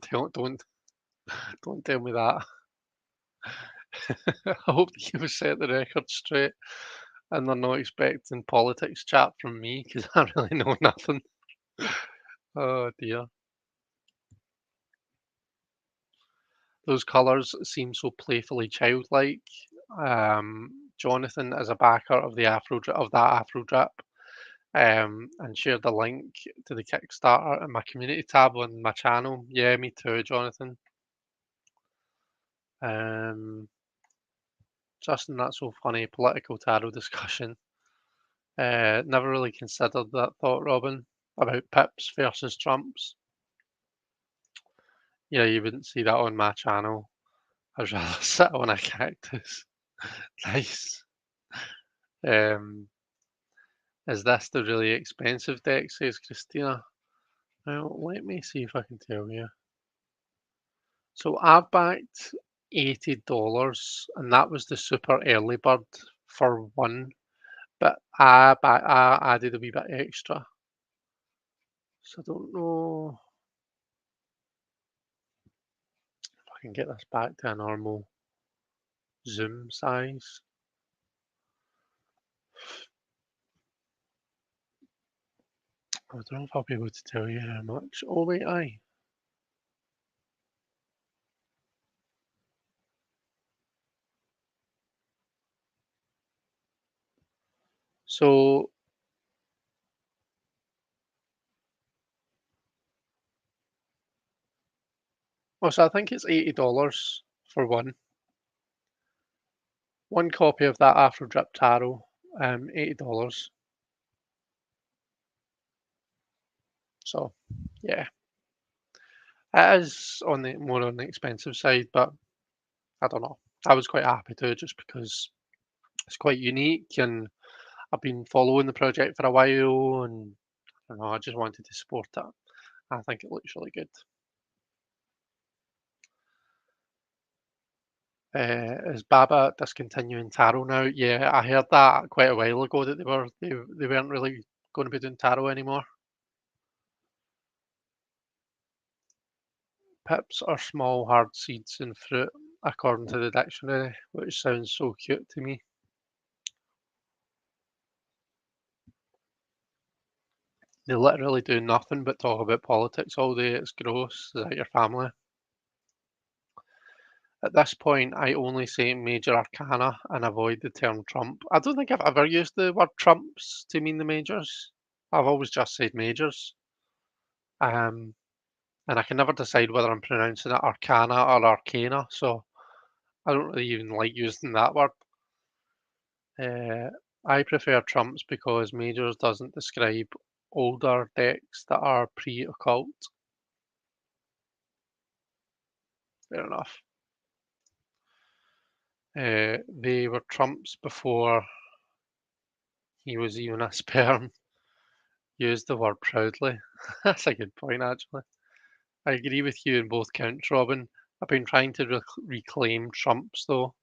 tell me that. I hope that you have set the record straight, and they're not expecting politics chat from me because I really know nothing. Oh dear, those colours seem so playfully childlike. Jonathan is a backer of the of that Afro drip. And shared the link to the Kickstarter in my community tab on my channel. Yeah, me too, Jonathan. Um, Justin, that's so funny. Political tarot discussion. Never really considered that thought, Robin, about Pips versus Trumps. Yeah, you wouldn't see that on my channel. I'd rather sit on a cactus. Nice. Um, is this the really expensive deck, says Christina? Well, let me see if I can tell you. So I backed $80, and that was the super early bird for one. But I added a wee bit extra. So I don't know if I can get this back to a normal Zoom size. I don't know if I'll be able to tell you how much. Oh wait, aye. So, so I think it's $80 for one. One copy of that Afro Drip Tarot, $80. So, yeah, it is on the more on the expensive side, but I don't know. I was quite happy to just because it's quite unique and I've been following the project for a while and I don't know, I just wanted to support it. I think it looks really good. Is Baba discontinuing tarot now? Yeah, I heard that quite a while ago that they weren't really going to be doing tarot anymore. Pips are small hard seeds in fruit, according to the dictionary, which sounds so cute to me. They literally do nothing but talk about politics all day. It's gross. Is that your family? At this point, I only say major arcana and avoid the term trump. I don't think I've ever used the word trumps to mean the majors. I've always just said majors. Um, and I can never decide whether I'm pronouncing it arcana or arcana, so I don't really even like using that word. Uh, I prefer trumps because majors doesn't describe older decks that are pre-occult. Fair enough. They were trumps before he was even a sperm. Use the word proudly. That's a good point, actually. I agree with you in both counts, Robin. I've been trying to reclaim trumps, though,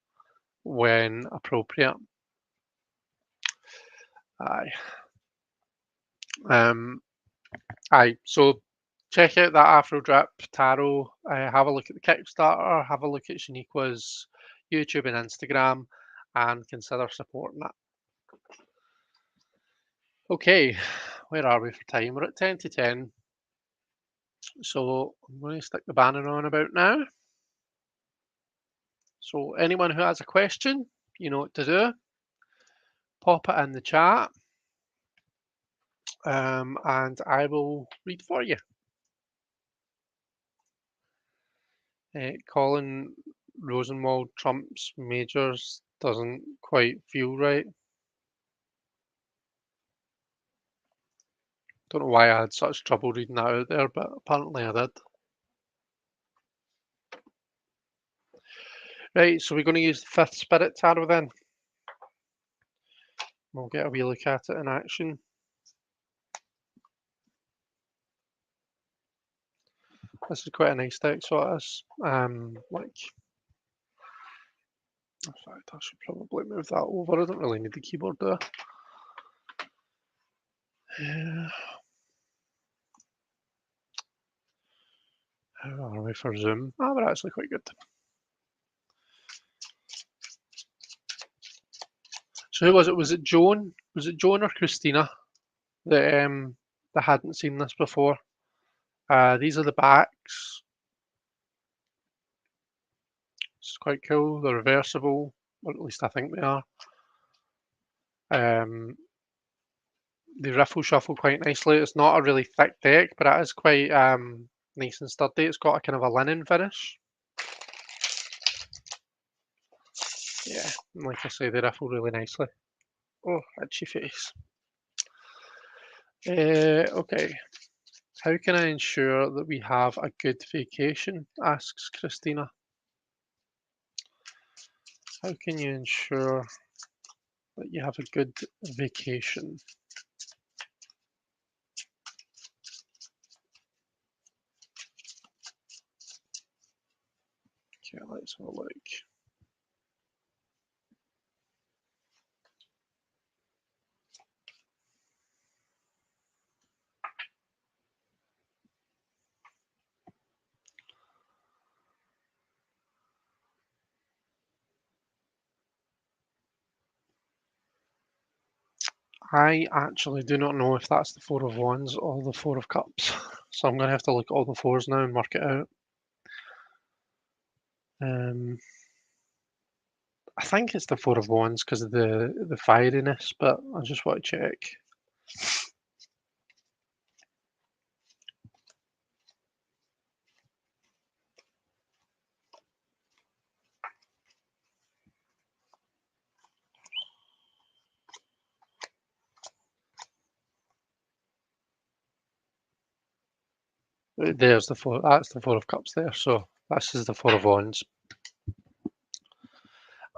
when appropriate. Aye. Um, aye. So check out that Afro Drip Tarot. Have a look at the Kickstarter. Have a look at Shaniqua's YouTube and Instagram. and consider supporting it. Okay, where are we for time? We're at 10 to 10. So I'm going to stick the banner on about now. So anyone who has a question, you know what to do. Pop it in the chat, and I will read for you. Colin Rosenwald Trump's majors doesn't quite feel right. Don't know why I had such trouble reading that out there, but apparently I did. Right, so we're going to use the fifth spirit tarot then. We'll get a wee look at it in action. This is quite a nice deck, so it is. Like, in fact, I should probably move that over. I don't really need the keyboard there. How are we for Zoom? We're actually quite good. So who was it? Was it Joan? Was it Joan or Christina that hadn't seen this before? These are the backs. It's quite cool. They're reversible, or at least I think they are. They riffle shuffle quite nicely. It's not a really thick deck, but it is quite nice and sturdy. It's got a kind of a linen finish. Yeah, and like I say, they riffle really nicely. Oh, itchy face. Okay. How can I ensure that we have a good vacation? Asks Christina. How can you ensure that you have a good vacation? Okay, let's have a look. I actually do not know if that's the Four of Wands or the Four of Cups. So I'm going to have to look at all the fours now and work it out. I think it's the Four of Wands because of the fieriness, but I just want to check. There's the four. That's the Four of Cups there. So this is the Four of Wands.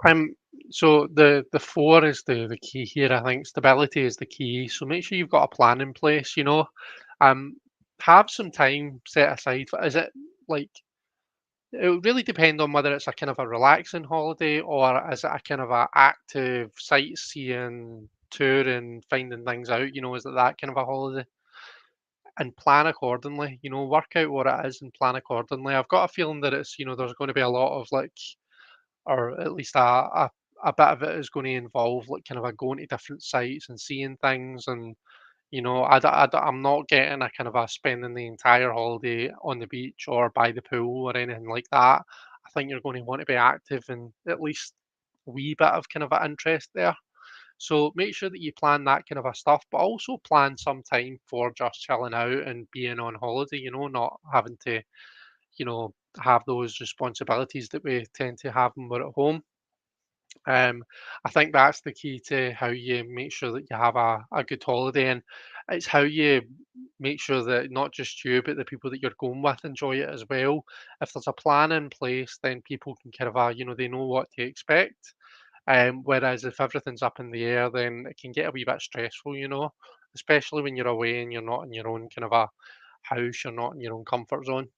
I'm so the four is the key here. I think stability is the key. So make sure you've got a plan in place. Um, have some time set aside. Is it like it would really depend on whether it's a kind of a relaxing holiday or is it a kind of a active sightseeing tour and finding things out. Is it that kind of a holiday? And plan accordingly. Work out what it is and plan accordingly. I've got a feeling that there's going to be a lot of like or at least a bit of it is going to involve like kind of a going to different sites and seeing things and I'm not getting a kind of a spending the entire holiday on the beach or by the pool or anything like that. I think you're going to want to be active and at least a wee bit of kind of an interest there. So make sure that you plan that kind of a stuff, but also plan some time for just chilling out and being on holiday, not having to have those responsibilities that we tend to have when we're at home. I think that's the key to how you make sure that you have a good holiday, and it's how you make sure that not just you, but the people that you're going with enjoy it as well. If there's a plan in place, then people can kind of, they know what to expect. Whereas if everything's up in the air, then it can get a wee bit stressful, especially when you're away and you're not in your own kind of a house, you're not in your own comfort zone.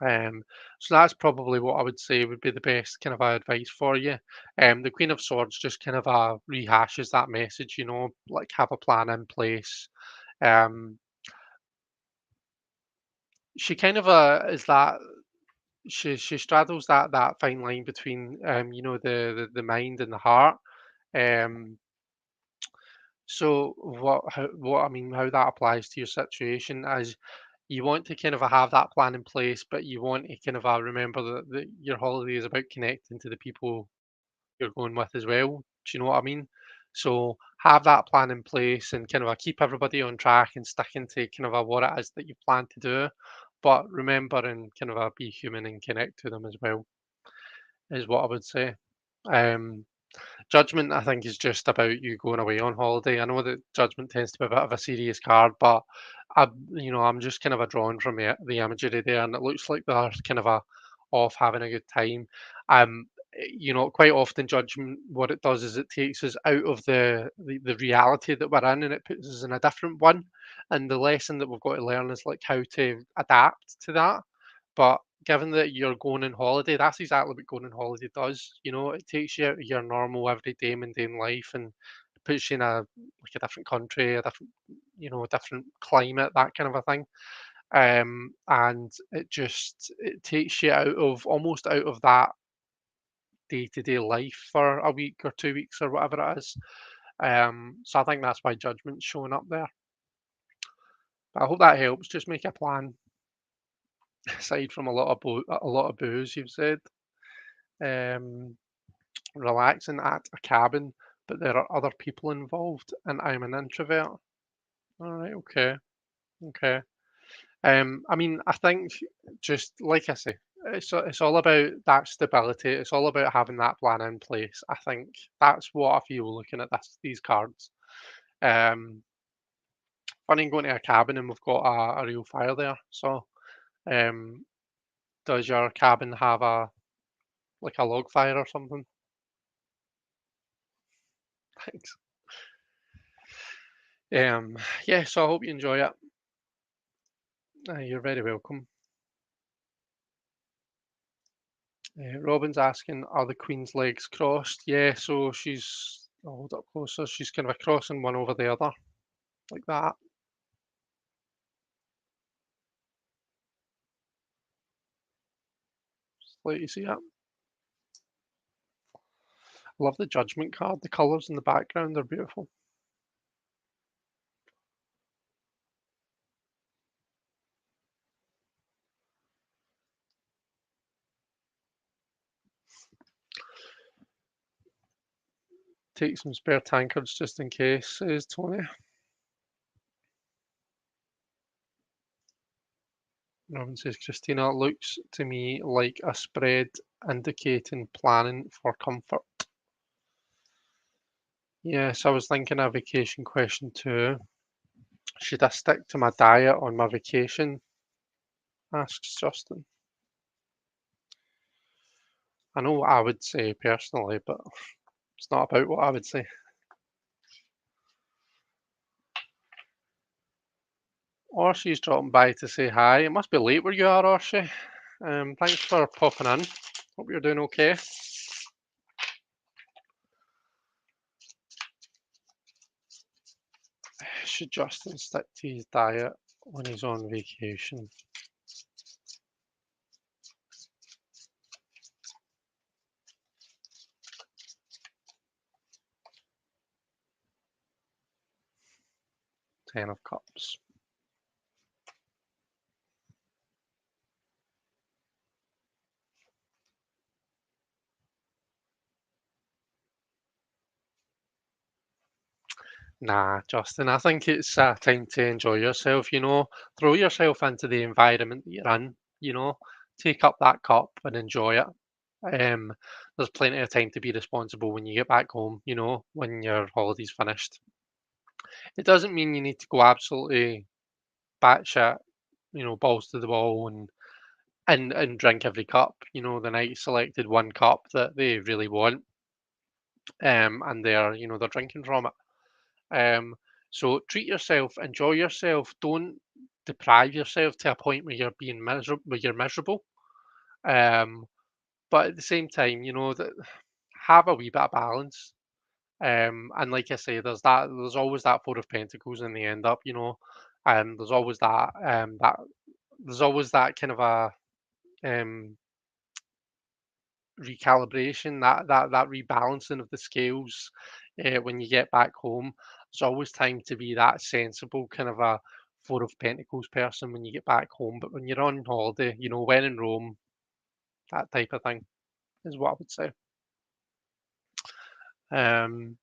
So that's probably what I would say would be the best kind of advice for you. The Queen of Swords just kind of rehashes that message, like have a plan in place. Um, she kind of is that she straddles that fine line between the mind and the heart. Um, so what I mean how that applies to your situation is you want to kind of have that plan in place, but you want to kind of remember that your holiday is about connecting to the people you're going with as well. Do you know what I mean? So have that plan in place and kind of keep everybody on track and sticking to kind of what it is that you plan to do. But remember and kind of be human and connect to them as well, is what I would say. Um, Judgment, I think, is just about you going away on holiday. I know that judgment tends to be a bit of a serious card, but I'm just kind of a drawing from the imagery there, and it looks like they're kind of a off having a good time. Quite often judgment, what it does is it takes us out of the reality that we're in, and it puts us in a different one. And the lesson that we've got to learn is like how to adapt to that. But given that you're going on holiday, that's exactly what going on holiday does. You know, it takes you out of your normal everyday mundane life and puts you in a different country, a different a different climate, that kind of a thing. And it takes you out of almost out of that day to day life for a week or 2 weeks or whatever it is. So I think that's why judgment's showing up there. But I hope that helps. Just make a plan aside from a lot of booze. You've said. Um, Relaxing at a cabin, but there are other people involved, and I'm an introvert. All right, okay, okay. I mean, I think just like I say, it's all about that stability. It's all about having that plan in place. I think that's what I feel looking at these cards. Um, Funny going to a cabin and we've got a real fire there. So, um, does your cabin have a log fire or something? Thanks. Yeah, so I hope you enjoy it. You're very welcome. Robin's asking, are the Queen's legs crossed? Yeah, so I'll hold up closer. She's kind of crossing one over the other, like that. Just let you see it. I love the Judgment card. The colours in the background are beautiful. Take some spare tankards just in case, says Tony. Robin says, Christina, looks to me like a spread indicating planning for comfort. Yes, I was thinking a vacation question too. Should I stick to my diet on my vacation? Asks Justin. I know what I would say personally, but it's not about what I would say. Orsie's dropping by to say hi. It must be late where you are, Orsie. Thanks for popping in. Hope you're doing okay. Should Justin stick to his diet when he's on vacation? Ten of Cups. Nah, Justin, I think it's time to enjoy yourself, throw yourself into the environment that you're in, take up that cup and enjoy it. Um, there's plenty of time to be responsible when you get back home, when your holiday's finished. It doesn't mean you need to go absolutely batshit, balls to the wall and drink every cup. The night selected one cup that they really want, and they're drinking from it. Um, so treat yourself, enjoy yourself. Don't deprive yourself to a point where you're miserable. Um, but at the same time, that have a wee bit of balance. And like I say, there's always that Four of Pentacles in the end up, and there's always that kind of a um recalibration, that rebalancing of the scales when you get back home. There's always time to be that sensible kind of a Four of Pentacles person when you get back home. But when you're on holiday, when in Rome, that type of thing is what I would say. Um,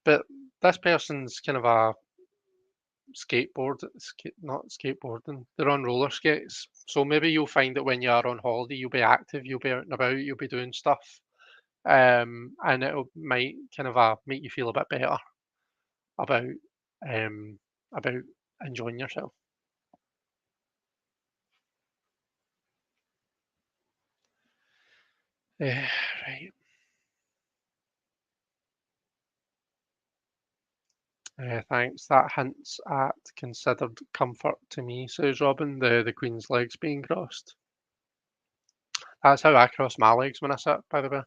but this person's kind of a not skateboarding. They're on roller skates. So maybe you'll find that when you are on holiday, you'll be active, you'll be out and about, you'll be doing stuff. And it might kind of make you feel a bit better about um, about enjoying yourself. Right. Thanks. That hints at considered comfort to me, says Robin, the Queen's legs being crossed. That's how I cross my legs when I sit, by the way,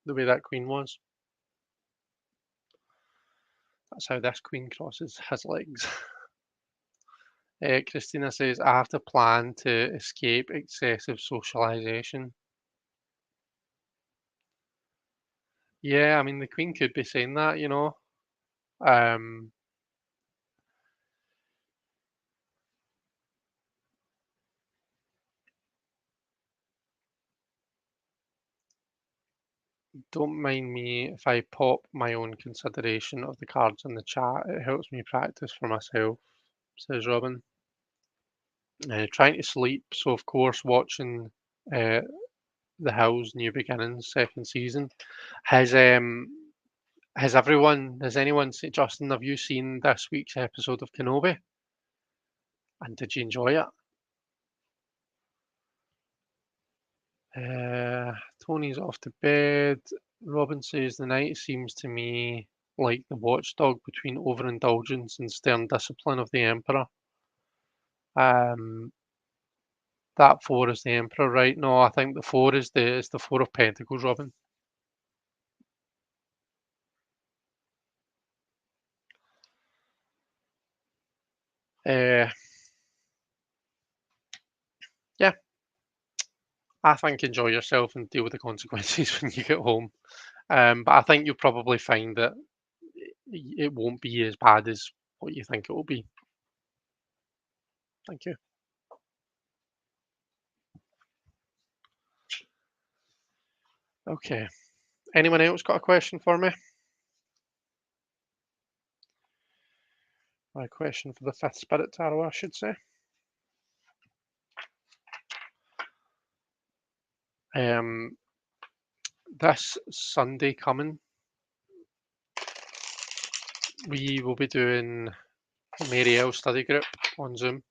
the way that Queen was. That's how this Queen crosses his legs. Christina says, I have to plan to escape excessive socialization. Yeah, I mean, the Queen could be saying that. Um, don't mind me if I pop my own consideration of the cards in the chat. It helps me practice for myself, says Robin. Trying to sleep, so of course watching uh, The Hill's New Beginnings second season. Has has anyone seen, Justin, have you seen this week's episode of Kenobi? And did you enjoy it? Uh, Tony's off to bed. Robin says the night seems to me like the watchdog between overindulgence and stern discipline of the Emperor. Um, that four is the Emperor, right? No, I think the four is the Four of Pentacles, Robin. Uh, yeah, I think enjoy yourself and deal with the consequences when you get home. But I think you'll probably find that it won't be as bad as what you think it will be. Thank you. Okay. Anyone else got a question for me? My question for the fifth spirit tarot, I should say. Um, this Sunday coming, we will be doing a Mary L study group on Zoom.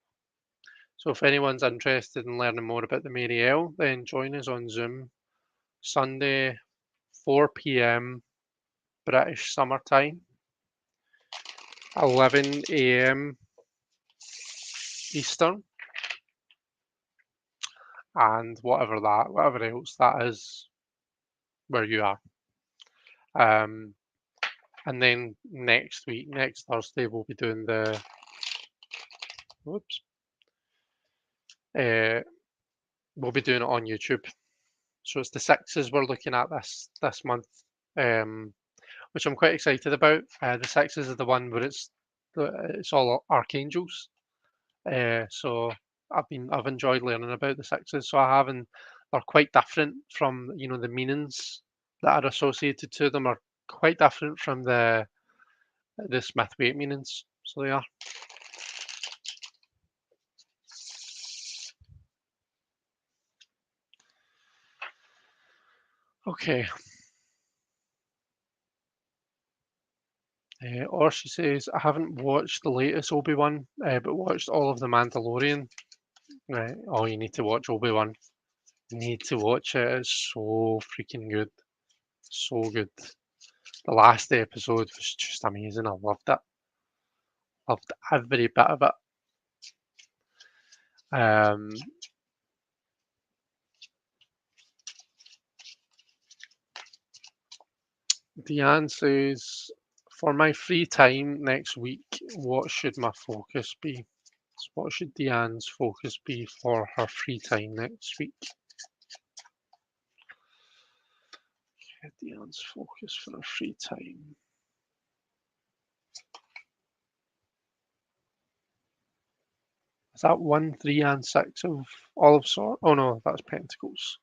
So if anyone's interested in learning more about the Mary L, then join us on Zoom Sunday, 4 p.m. British summer time, 11 a.m. Eastern, and whatever else that is where you are. Um, and then next week, next Thursday, we'll be doing whoops, uh, we'll be doing it on YouTube. So it's the sixes we're looking at this month, um, which I'm quite excited about. The sixes are the one where it's all archangels. So I've enjoyed learning about the sixes. So I have, and they're quite different from the meanings that are associated to them are quite different from the Smith weight meanings. So they are. Okay. Or she says, I haven't watched the latest Obi-Wan, but watched all of The Mandalorian. Right. Oh, you need to watch Obi-Wan. You need to watch it. It's so freaking good. So good. The last episode was just amazing. I loved it. Loved every bit of it. Um, Deanne says, for my free time next week, what should my focus be? So what should Deanne's focus be for her free time next week? Deion's focus for a free time. Is that 1, 3, and 6 of all of swords? Oh no, that's pentacles.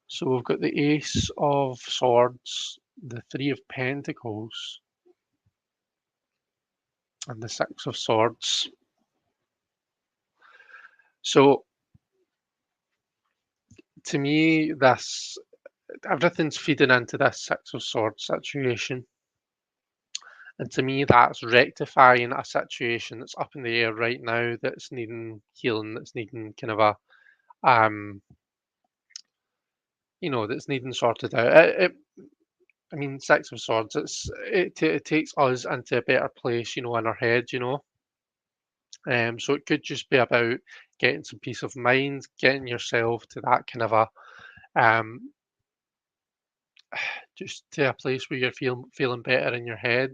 So we've got the ace of swords, the 3 of pentacles, and the 6 of swords. So to me, this everything's feeding into this 6 of swords situation. And to me, that's rectifying a situation that's up in the air right now, that's needing healing, that's needing kind of a that's needing sorted out. I mean, Six of Swords. It takes us into a better place, in our head. So it could just be about getting some peace of mind, getting yourself to that kind of a um, just to a place where you're feeling better in your head.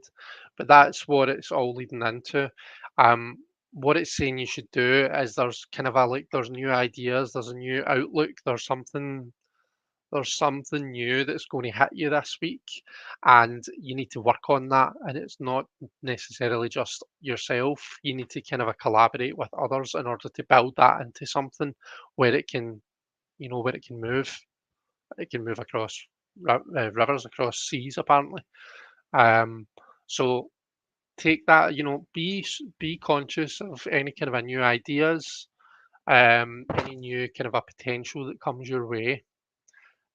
But that's what it's all leading into. Um, what it's saying you should do is there's kind of there's new ideas, there's a new outlook, there's something new that's going to hit you this week, and you need to work on that. And it's not necessarily just yourself. You need to kind of collaborate with others in order to build that into something where it can, where it can move. It can move across rivers, across seas, apparently. Um, so take that, be conscious of any kind of a new ideas, any new kind of a potential that comes your way.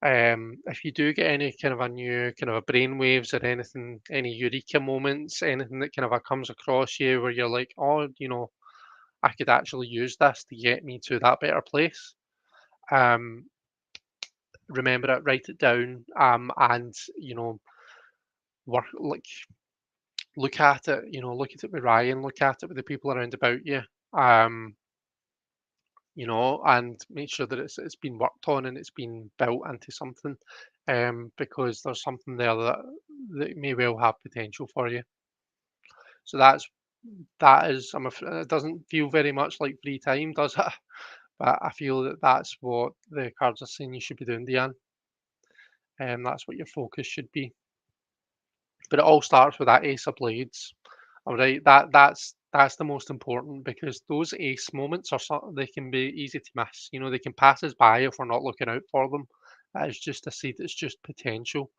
If you do get any kind of a new kind of a brainwaves or anything, any eureka moments, anything that kind of comes across you where you're like, oh, I could actually use this to get me to that better place. Um, Remember it, write it down, and work look at it, look at it with Ryan, look at it with the people around about you. Um, and make sure that it's been worked on and it's been built into something, because there's something there that may well have potential for you. So that is, it doesn't feel very much like free time, does it? But I feel that that's what the cards are saying you should be doing, Deanne. That's what your focus should be. But it all starts with that ace of blades. All right, that's the most important, because those ace moments are they can be easy to miss. They can pass us by if we're not looking out for them. That is just a seed. It's just potential.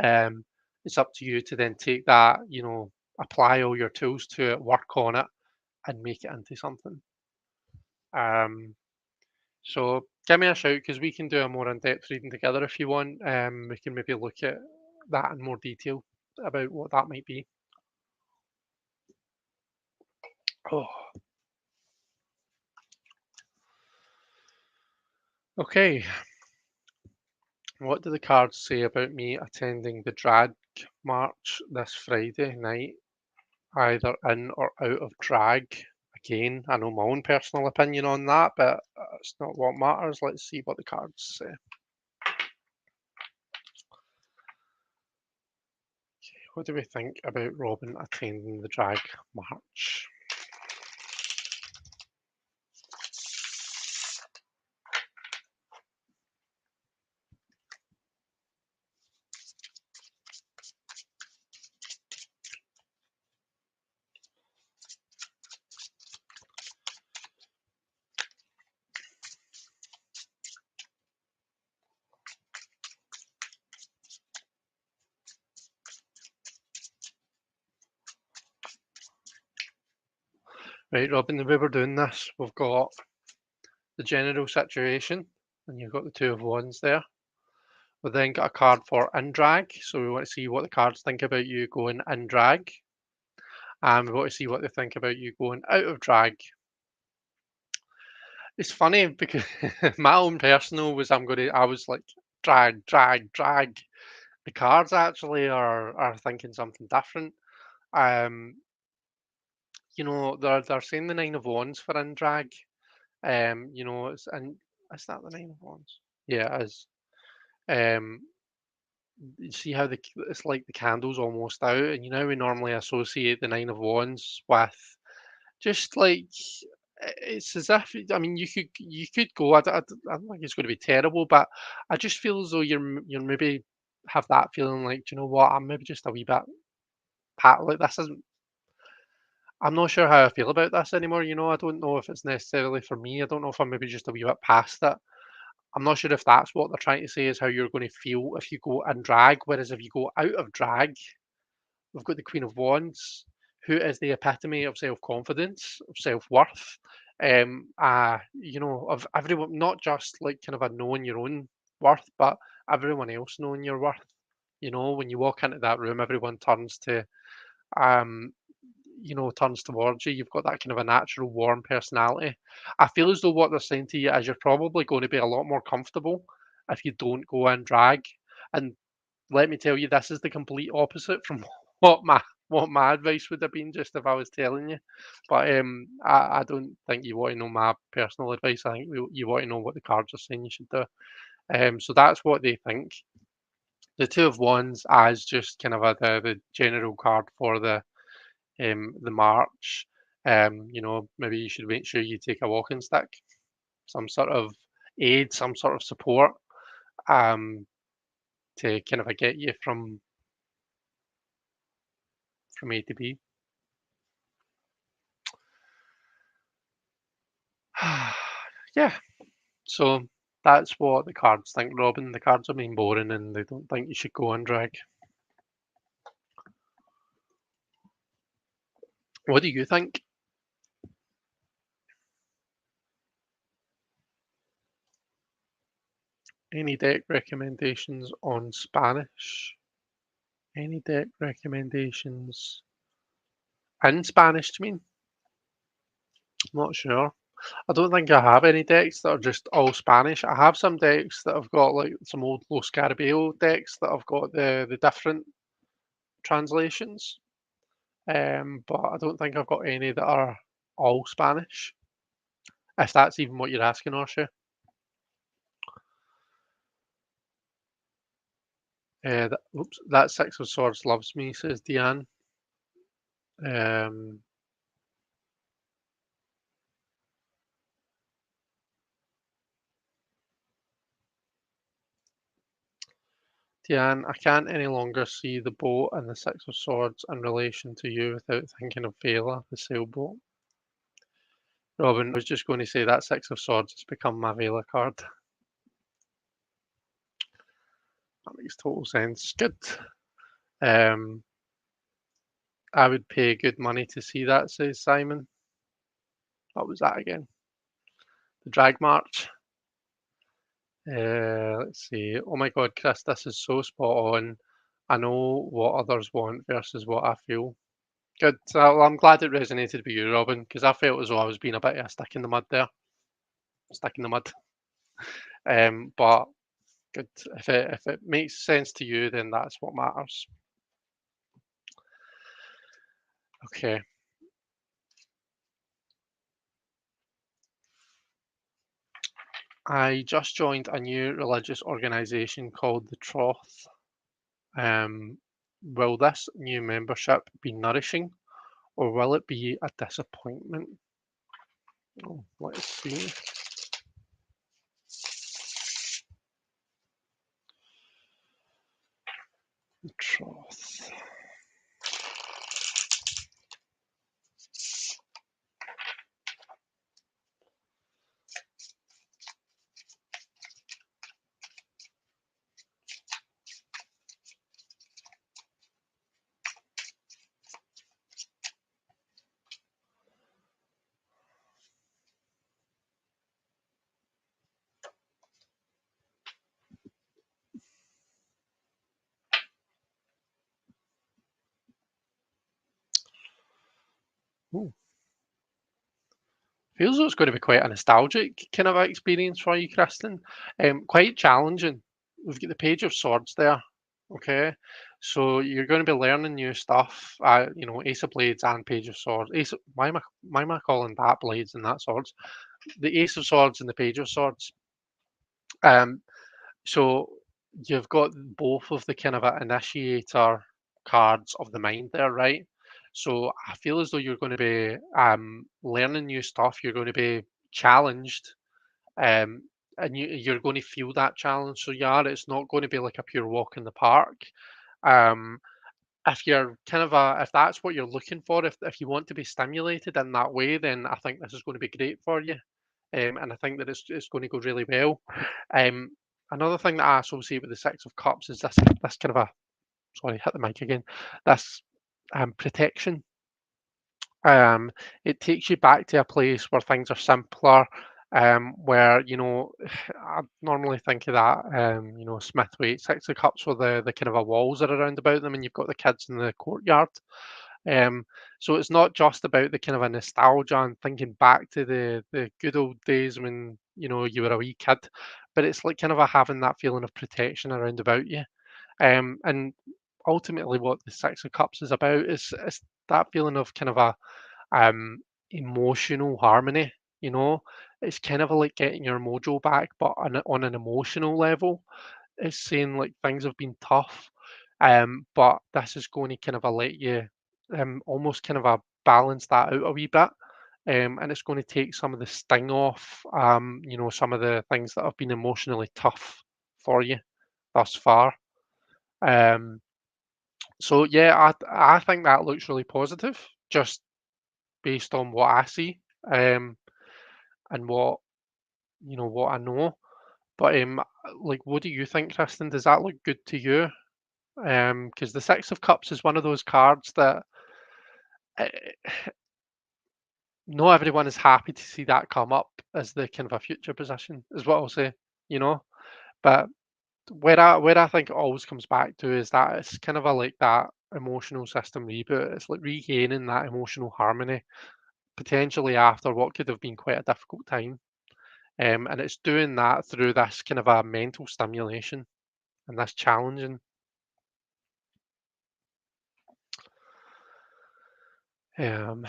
Um, it's up to you to then take that, apply all your tools to it, work on it, and make it into something. So give me a shout, because we can do a more in-depth reading together if you want. We can maybe look at that in more detail about what that might be. Oh, okay. What do the cards say about me attending the drag march this Friday night, either in or out of drag? Again, I know my own personal opinion on that, but it's not what matters. Let's see what the cards say. What do we think about Robin attending the drag march? Right, Robin, the way we're doing this, we've got the general situation, and you've got the Two of Wands there. We've then got a card for in drag, so we want to see what the cards think about you going in drag, and we want to see what they think about you going out of drag. It's funny because my own personal was I was like drag, drag, drag. The cards actually are thinking something different. Um, they're saying the Nine of Wands for in drag. Is that the Nine of Wands? Yeah, it is. Um, you see how it's like the candle's almost out, and we normally associate the Nine of Wands with just like It's as if I mean, you could go. I don't think it's going to be terrible, but I just feel as though you're maybe have that feeling like, do you know what? I'm maybe just a wee bit like this isn't. I'm not sure how I feel about this anymore. I don't know if it's necessarily for me. I don't know if I'm maybe just a wee bit past it. I'm not sure if that's what they're trying to say is how you're going to feel if you go in drag. Whereas if you go out of drag, we've got the Queen of Wands, who is the epitome of self-confidence, of self-worth, of everyone, not just like kind of a knowing your own worth, but everyone else knowing your worth. When you walk into that room, everyone um, turns towards you. You've got that kind of a natural warm personality. I feel as though what they're saying to you is you're probably going to be a lot more comfortable if you don't go in drag. And let me tell you, this is the complete opposite from what my advice would have been just if I was telling you. But I don't think you want to know my personal advice. I think you want to know what the cards are saying you should do. So that's what they think. The Two of Wands as just kind of the general card for the march. Maybe you should make sure you take a walking stick, some sort of aid, some sort of support, um, to kind of get you from A to B. Yeah, so that's what the cards think, Robin. The cards are being boring and they don't think you should go on drag. What do you think? Any deck recommendations on Spanish? Any deck recommendations in Spanish, do you mean? Not sure. I don't think I have any decks that are just all Spanish. I have some decks that have got like some old Los Carabeo decks that have got the different translations. But I don't think I've got any that are all Spanish. If that's even what you're asking, Orsha. That Six of Swords loves me, says Deanne. Um, Deanne, I can't any longer see the boat and the Six of Swords in relation to you without thinking of Vela, the sailboat. Robin, I was just going to say that Six of Swords has become my Vela card. That makes total sense. Good. Um, I would pay good money to see that, says Simon. What was that again? The Drag March. Let's see. Oh my God, Chris, this is so spot on. I know what others want versus what I feel. Good. So well, I'm glad it resonated with you, Robin, because I felt as though I was being a bit of a stick in the mud there. Stick in the mud. But good. If it makes sense to you, then that's what matters. Okay. I just joined a new religious organization called the Troth. Will this new membership be nourishing or will it be a disappointment? Oh, let's see. The Troth. Ooh, feels like it's going to be quite a nostalgic kind of experience for you, Kristen. Quite challenging. We've got the Page of Swords there. Okay, so you're going to be learning new stuff. Ace of Blades and Page of Swords. Why am I calling that Blades and that Swords? The Ace of Swords and the Page of Swords. Um, so you've got both of the kind of initiator cards of the mind there, right? So I feel as though you're going to be learning new stuff. You're going to be challenged, um, and you're going to feel that challenge. So yeah, it's not going to be like a pure walk in the park. Um, if you're kind of if that's what you're looking for, if you want to be stimulated in that way, then I think this is going to be great for you. And I think that it's going to go really well. Um, Another thing that I associate with the Six of Cups is this kind of a, sorry, hit the mic again. This protection. Um, it takes you back to a place where things are simpler, where, I normally think of that, Smithwaite Six of Cups, where the kind of a walls are around about them, and you've got the kids in the courtyard. Um, so it's not just about the kind of a nostalgia and thinking back to the good old days when you were a wee kid, but it's like kind of a having that feeling of protection around about you. And ultimately, what the Six of Cups is about is that feeling of kind of a um, emotional harmony. You know, it's kind of like getting your mojo back, but on an emotional level. It's saying like things have been tough, but this is going to kind of let you almost kind of balance that out a wee bit. And it's going to take some of the sting off, some of the things that have been emotionally tough for you thus far. Um, so yeah, I think that looks really positive, just based on what I see, and what I know. But like, what do you think, Kristen? Does that look good to you? Because the Six of Cups is one of those cards that uh, not everyone is happy to see that come up as the kind of a future position, is what I'll say. You know, but where I think it always comes back to is that it's kind of a like that emotional system reboot. It's like regaining that emotional harmony, potentially after what could have been quite a difficult time. And it's doing that through this kind of a mental stimulation and this challenging. Um,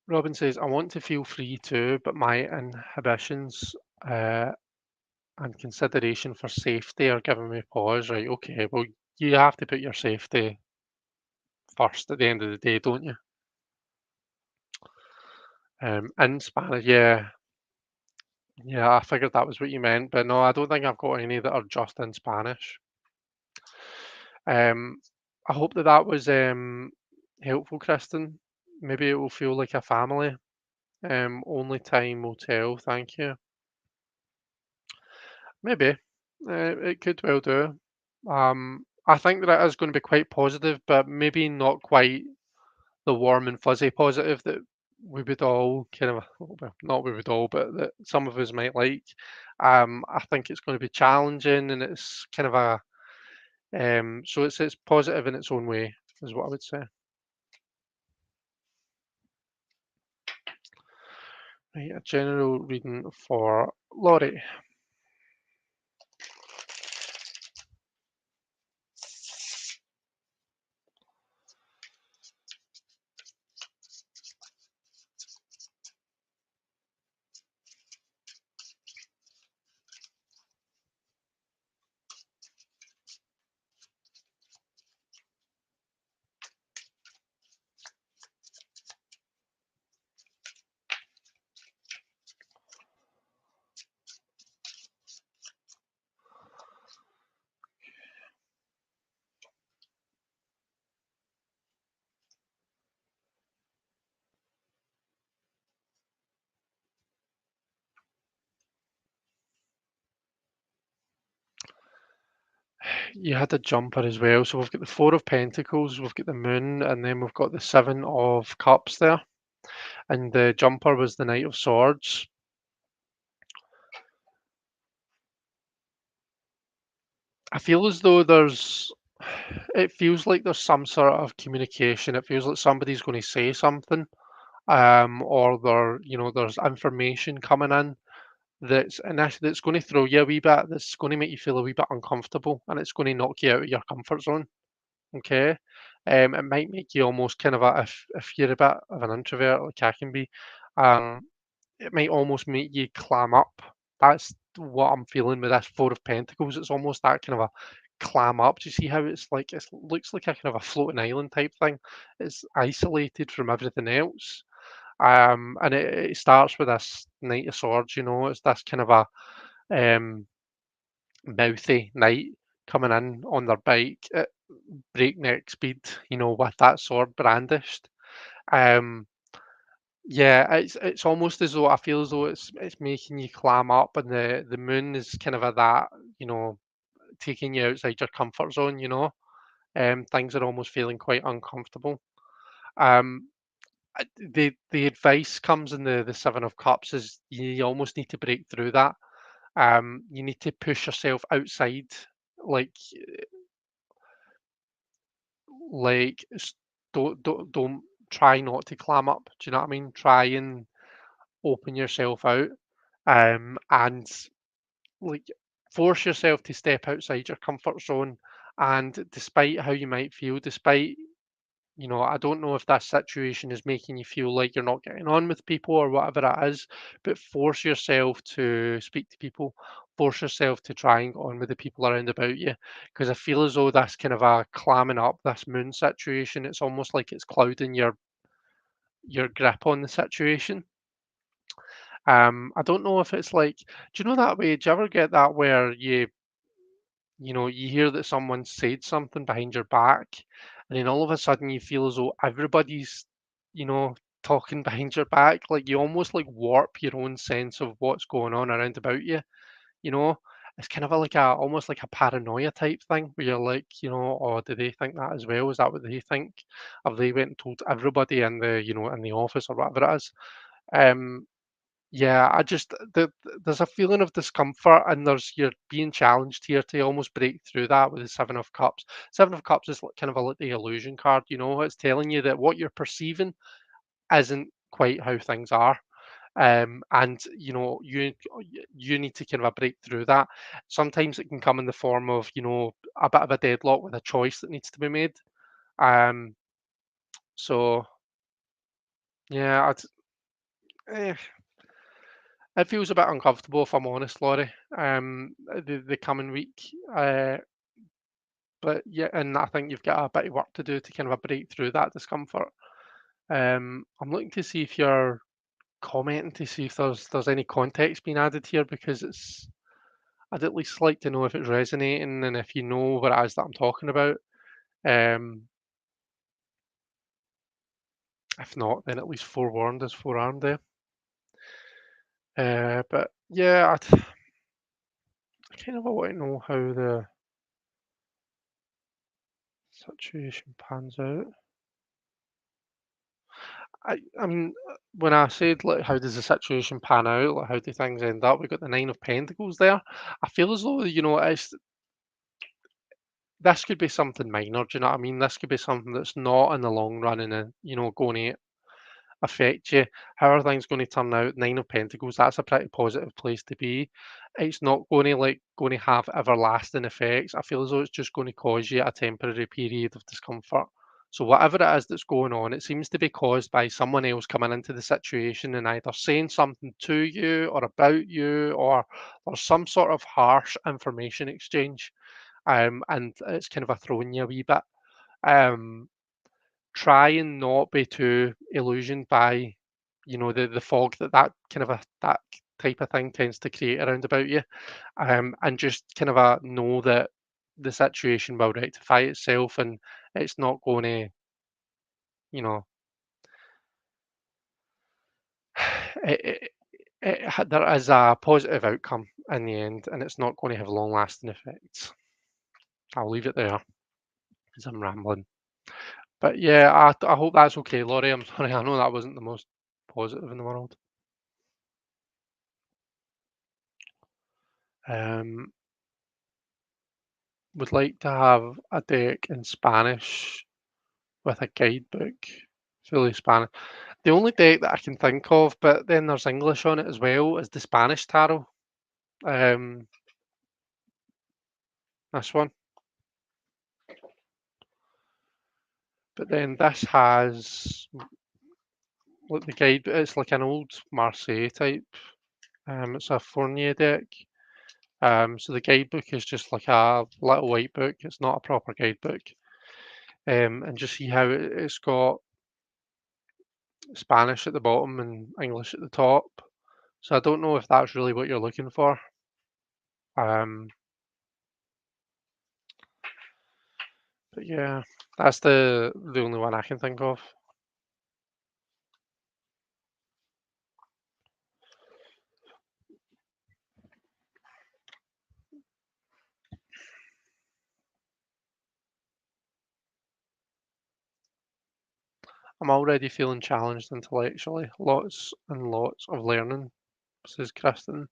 Robin says, I want to feel free too, but my inhibitions uh, and consideration for safety are giving me pause. Right, okay, well, you have to put your safety first at the end of the day, don't you? In Spanish, yeah, yeah, I figured that was what you meant, but no, I don't think I've got any that are just in Spanish. Um, I hope that that was helpful, Kristen. Maybe it will feel like a family. Only time will tell. Thank you. Maybe it could well do. I think that it is going to be quite positive, but maybe not quite the warm and fuzzy positive that we would all kind of, well, not we would all, but that some of us might like. I think it's going to be challenging, and it's kind of a so it's positive in its own way, is what I would say. Right, a general reading for Laurie. You had a jumper as well. So we've got the Four of Pentacles, we've got the Moon, and then we've got the Seven of Cups there. And the jumper was the Knight of Swords. I feel as though it feels like there's some sort of communication. It feels like somebody's going to say something, or there's information coming in that's going to throw you a wee bit, that's going to make you feel a wee bit uncomfortable, and it's going to knock you out of your comfort zone. Okay. It might make you almost kind of if you're a bit of an introvert like I can be, um, it might almost make you clam up. That's what I'm feeling with this Four of Pentacles. It's almost that kind of a clam up. Do you see how it's like it looks like a kind of a floating island type thing? It's isolated from everything else. And it starts with this Knight of Swords, it's this kind of a mouthy knight coming in on their bike at breakneck speed, with that sword brandished. Um, yeah, it's almost as though I feel as though it's making you clam up, and the moon is kind of at that, you know, taking you outside your comfort zone. Things are almost feeling quite uncomfortable. Um, the advice comes in the Seven of Cups is you almost need to break through that. You need to push yourself outside, like don't try not to clam up. Do you know what I mean? Try and open yourself out, and like force yourself to step outside your comfort zone. And despite how you might feel, despite I don't know if that situation is making you feel like you're not getting on with people or whatever it is, but force yourself to speak to people, force yourself to try and get on with the people around about you. Because I feel as though that's kind of a clamming up, this moon situation. It's almost like it's clouding your grip on the situation. I don't know if it's like, do you know that way? Do you ever get that where you hear that someone said something behind your back, and then all of a sudden you feel as though everybody's, you know, talking behind your back. Like you almost like warp your own sense of what's going on around about you. You know, it's kind of like a almost like a paranoia type thing where you're like, oh, do they think that as well? Is that what they think? Have they went and told everybody in the office or whatever it is? Um, yeah, there's a feeling of discomfort, and you're being challenged here to almost break through that with the Seven of Cups. Seven of Cups is like kind of like the illusion card, it's telling you that what you're perceiving isn't quite how things are. And you need to kind of break through that. Sometimes it can come in the form of, a bit of a deadlock with a choice that needs to be made. Um, so yeah, eh, it feels a bit uncomfortable, if I'm honest, Laurie. The coming week, but yeah, and I think you've got a bit of work to do to kind of break through that discomfort. I'm looking to see if you're commenting to see if there's any context being added here because I'd at least like to know if it's resonating and if you know what it is that I'm talking about. Um, if not, then at least forewarned is forearmed there. But yeah, I kind of want to know how the situation pans out. I mean, when I said like, how does the situation pan out? Like, how do things end up? We got the Nine of Pentacles there. I feel as though this could be something minor. Do you know what I mean? This could be something that's not in the long run and going to affect you. How are things going to turn out? Nine of Pentacles. That's a pretty positive place to be. It's not going to have everlasting effects. I feel as though it's just going to cause you a temporary period of discomfort. So whatever it is that's going on, it seems to be caused by someone else coming into the situation and either saying something to you or about you, or there's some sort of harsh information exchange, and it's kind of a throwing you a wee bit. Um, Try and not be too illusioned by, the fog that kind of that type of thing tends to create around about you, and just kind of know that the situation will rectify itself, and it's not going to, you know, there is a positive outcome in the end, and it's not going to have long-lasting effects. I'll leave it there because I'm rambling. But yeah, I hope that's okay, Laurie. I'm sorry, I know that wasn't the most positive in the world. Um, would like to have a deck in Spanish with a guidebook, fully Spanish. The only deck that I can think of, but then there's English on it as well, is the Spanish Tarot. Um, this one. But then this has like the guide. It's like an old Marseille type. It's a Fournier deck. So the guidebook is just like a little white book. It's not a proper guidebook. And just see how it's got Spanish at the bottom and English at the top. So I don't know if that's really what you're looking for. Um, but yeah, that's the only one I can think of. I'm already feeling challenged intellectually. Lots and lots of learning, says Kristen.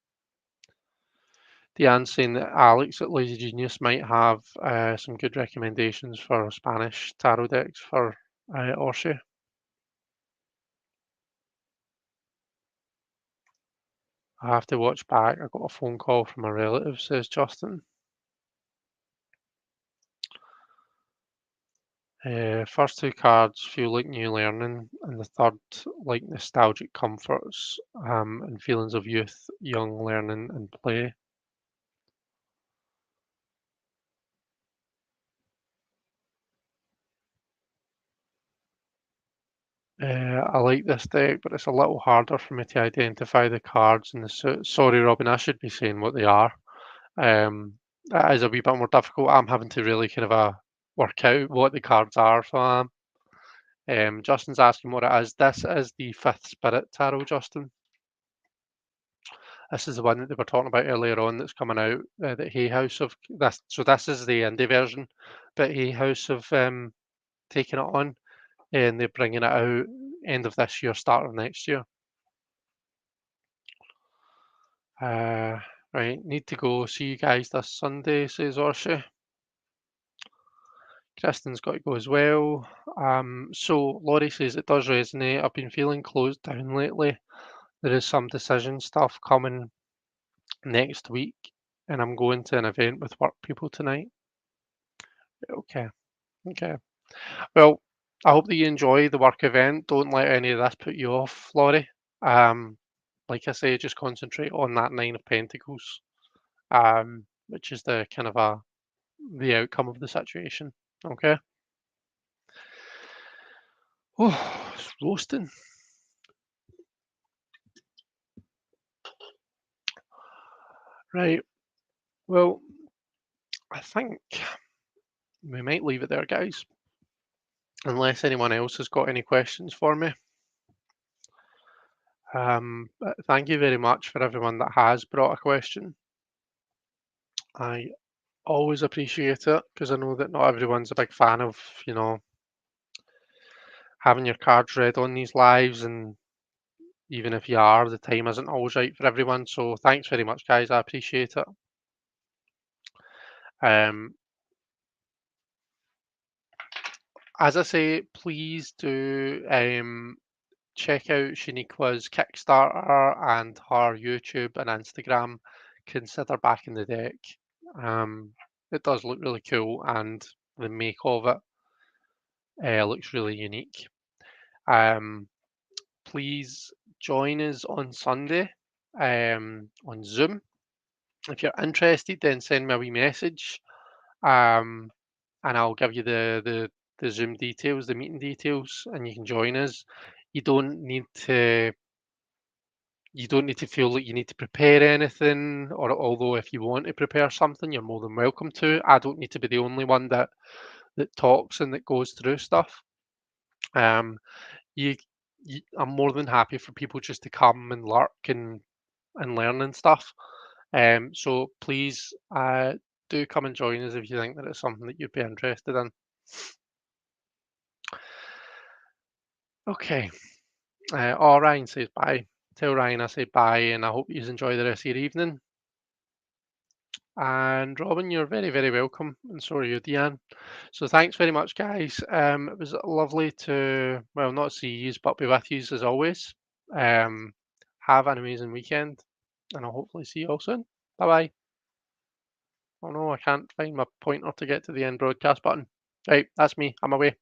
Deanne's saying that Alex at Lazy Genius might have some good recommendations for Spanish tarot decks for Orshi. I have to watch back. I got a phone call from a relative, says Justin. First two cards feel like new learning, and the third like nostalgic comforts and feelings of youth, young learning and play. I like this deck, but it's a little harder for me to identify the cards in the suit. Sorry, Robin, I should be saying what they are. That is a wee bit more difficult. I'm having to really kind of work out what the cards are. So Justin's asking what it is. This is the Fifth Spirit Tarot, Justin. This is the one that they were talking about earlier on that's coming out. That Hay House of this. So this is the indie version, but Hay House have taken it on, and they're bringing it out end of this year, start of next year. Right, need to go. See you guys this Sunday, says Orshi. Kristen's got to go as well. So Laurie says it does resonate. I've been feeling closed down lately. There is some decision stuff coming next week, and I'm going to an event with work people tonight. Okay, okay. Well, I hope that you enjoy the work event. Don't let any of this put you off, Laurie. Um, like I say, just concentrate on that Nine of Pentacles, which is the kind of the outcome of the situation. Okay. Oh, it's roasting. Right. Well, I think we might leave it there, guys, unless anyone else has got any questions for me. But thank you very much for everyone that has brought a question. I always appreciate it because I know that not everyone's a big fan of, having your cards read on these lives, and even if you are, the time isn't always right for everyone. So thanks very much, guys. I appreciate it. Um, as I say, please do check out Shaniqua's Kickstarter and her YouTube and Instagram. Consider backing the deck. It does look really cool, and the make of it looks really unique. Um, please join us on Sunday on Zoom. If you're interested, then send me a wee message, um, and I'll give you the Zoom details, the meeting details, and you can join us. You don't need to you don't need to feel like you need to prepare anything, or although if you want to prepare something, you're more than welcome to. I don't need to be the only one that talks and that goes through stuff. Um, you, I'm more than happy for people just to come and lurk and learn and stuff. So please do come and join us if you think that it's something that you'd be interested in. Okay. Ryan says bye. Tell Ryan I say bye, and I hope you enjoy the rest of your evening. And Robin, you're very, very welcome, and so are you, Deanne. So thanks very much, guys. It was lovely to, well, not see you, but be with you as always. Um, have an amazing weekend, and I'll hopefully see you all soon. Bye bye. Oh no, I can't find my pointer to get to the end broadcast button. Right, that's me. I'm away.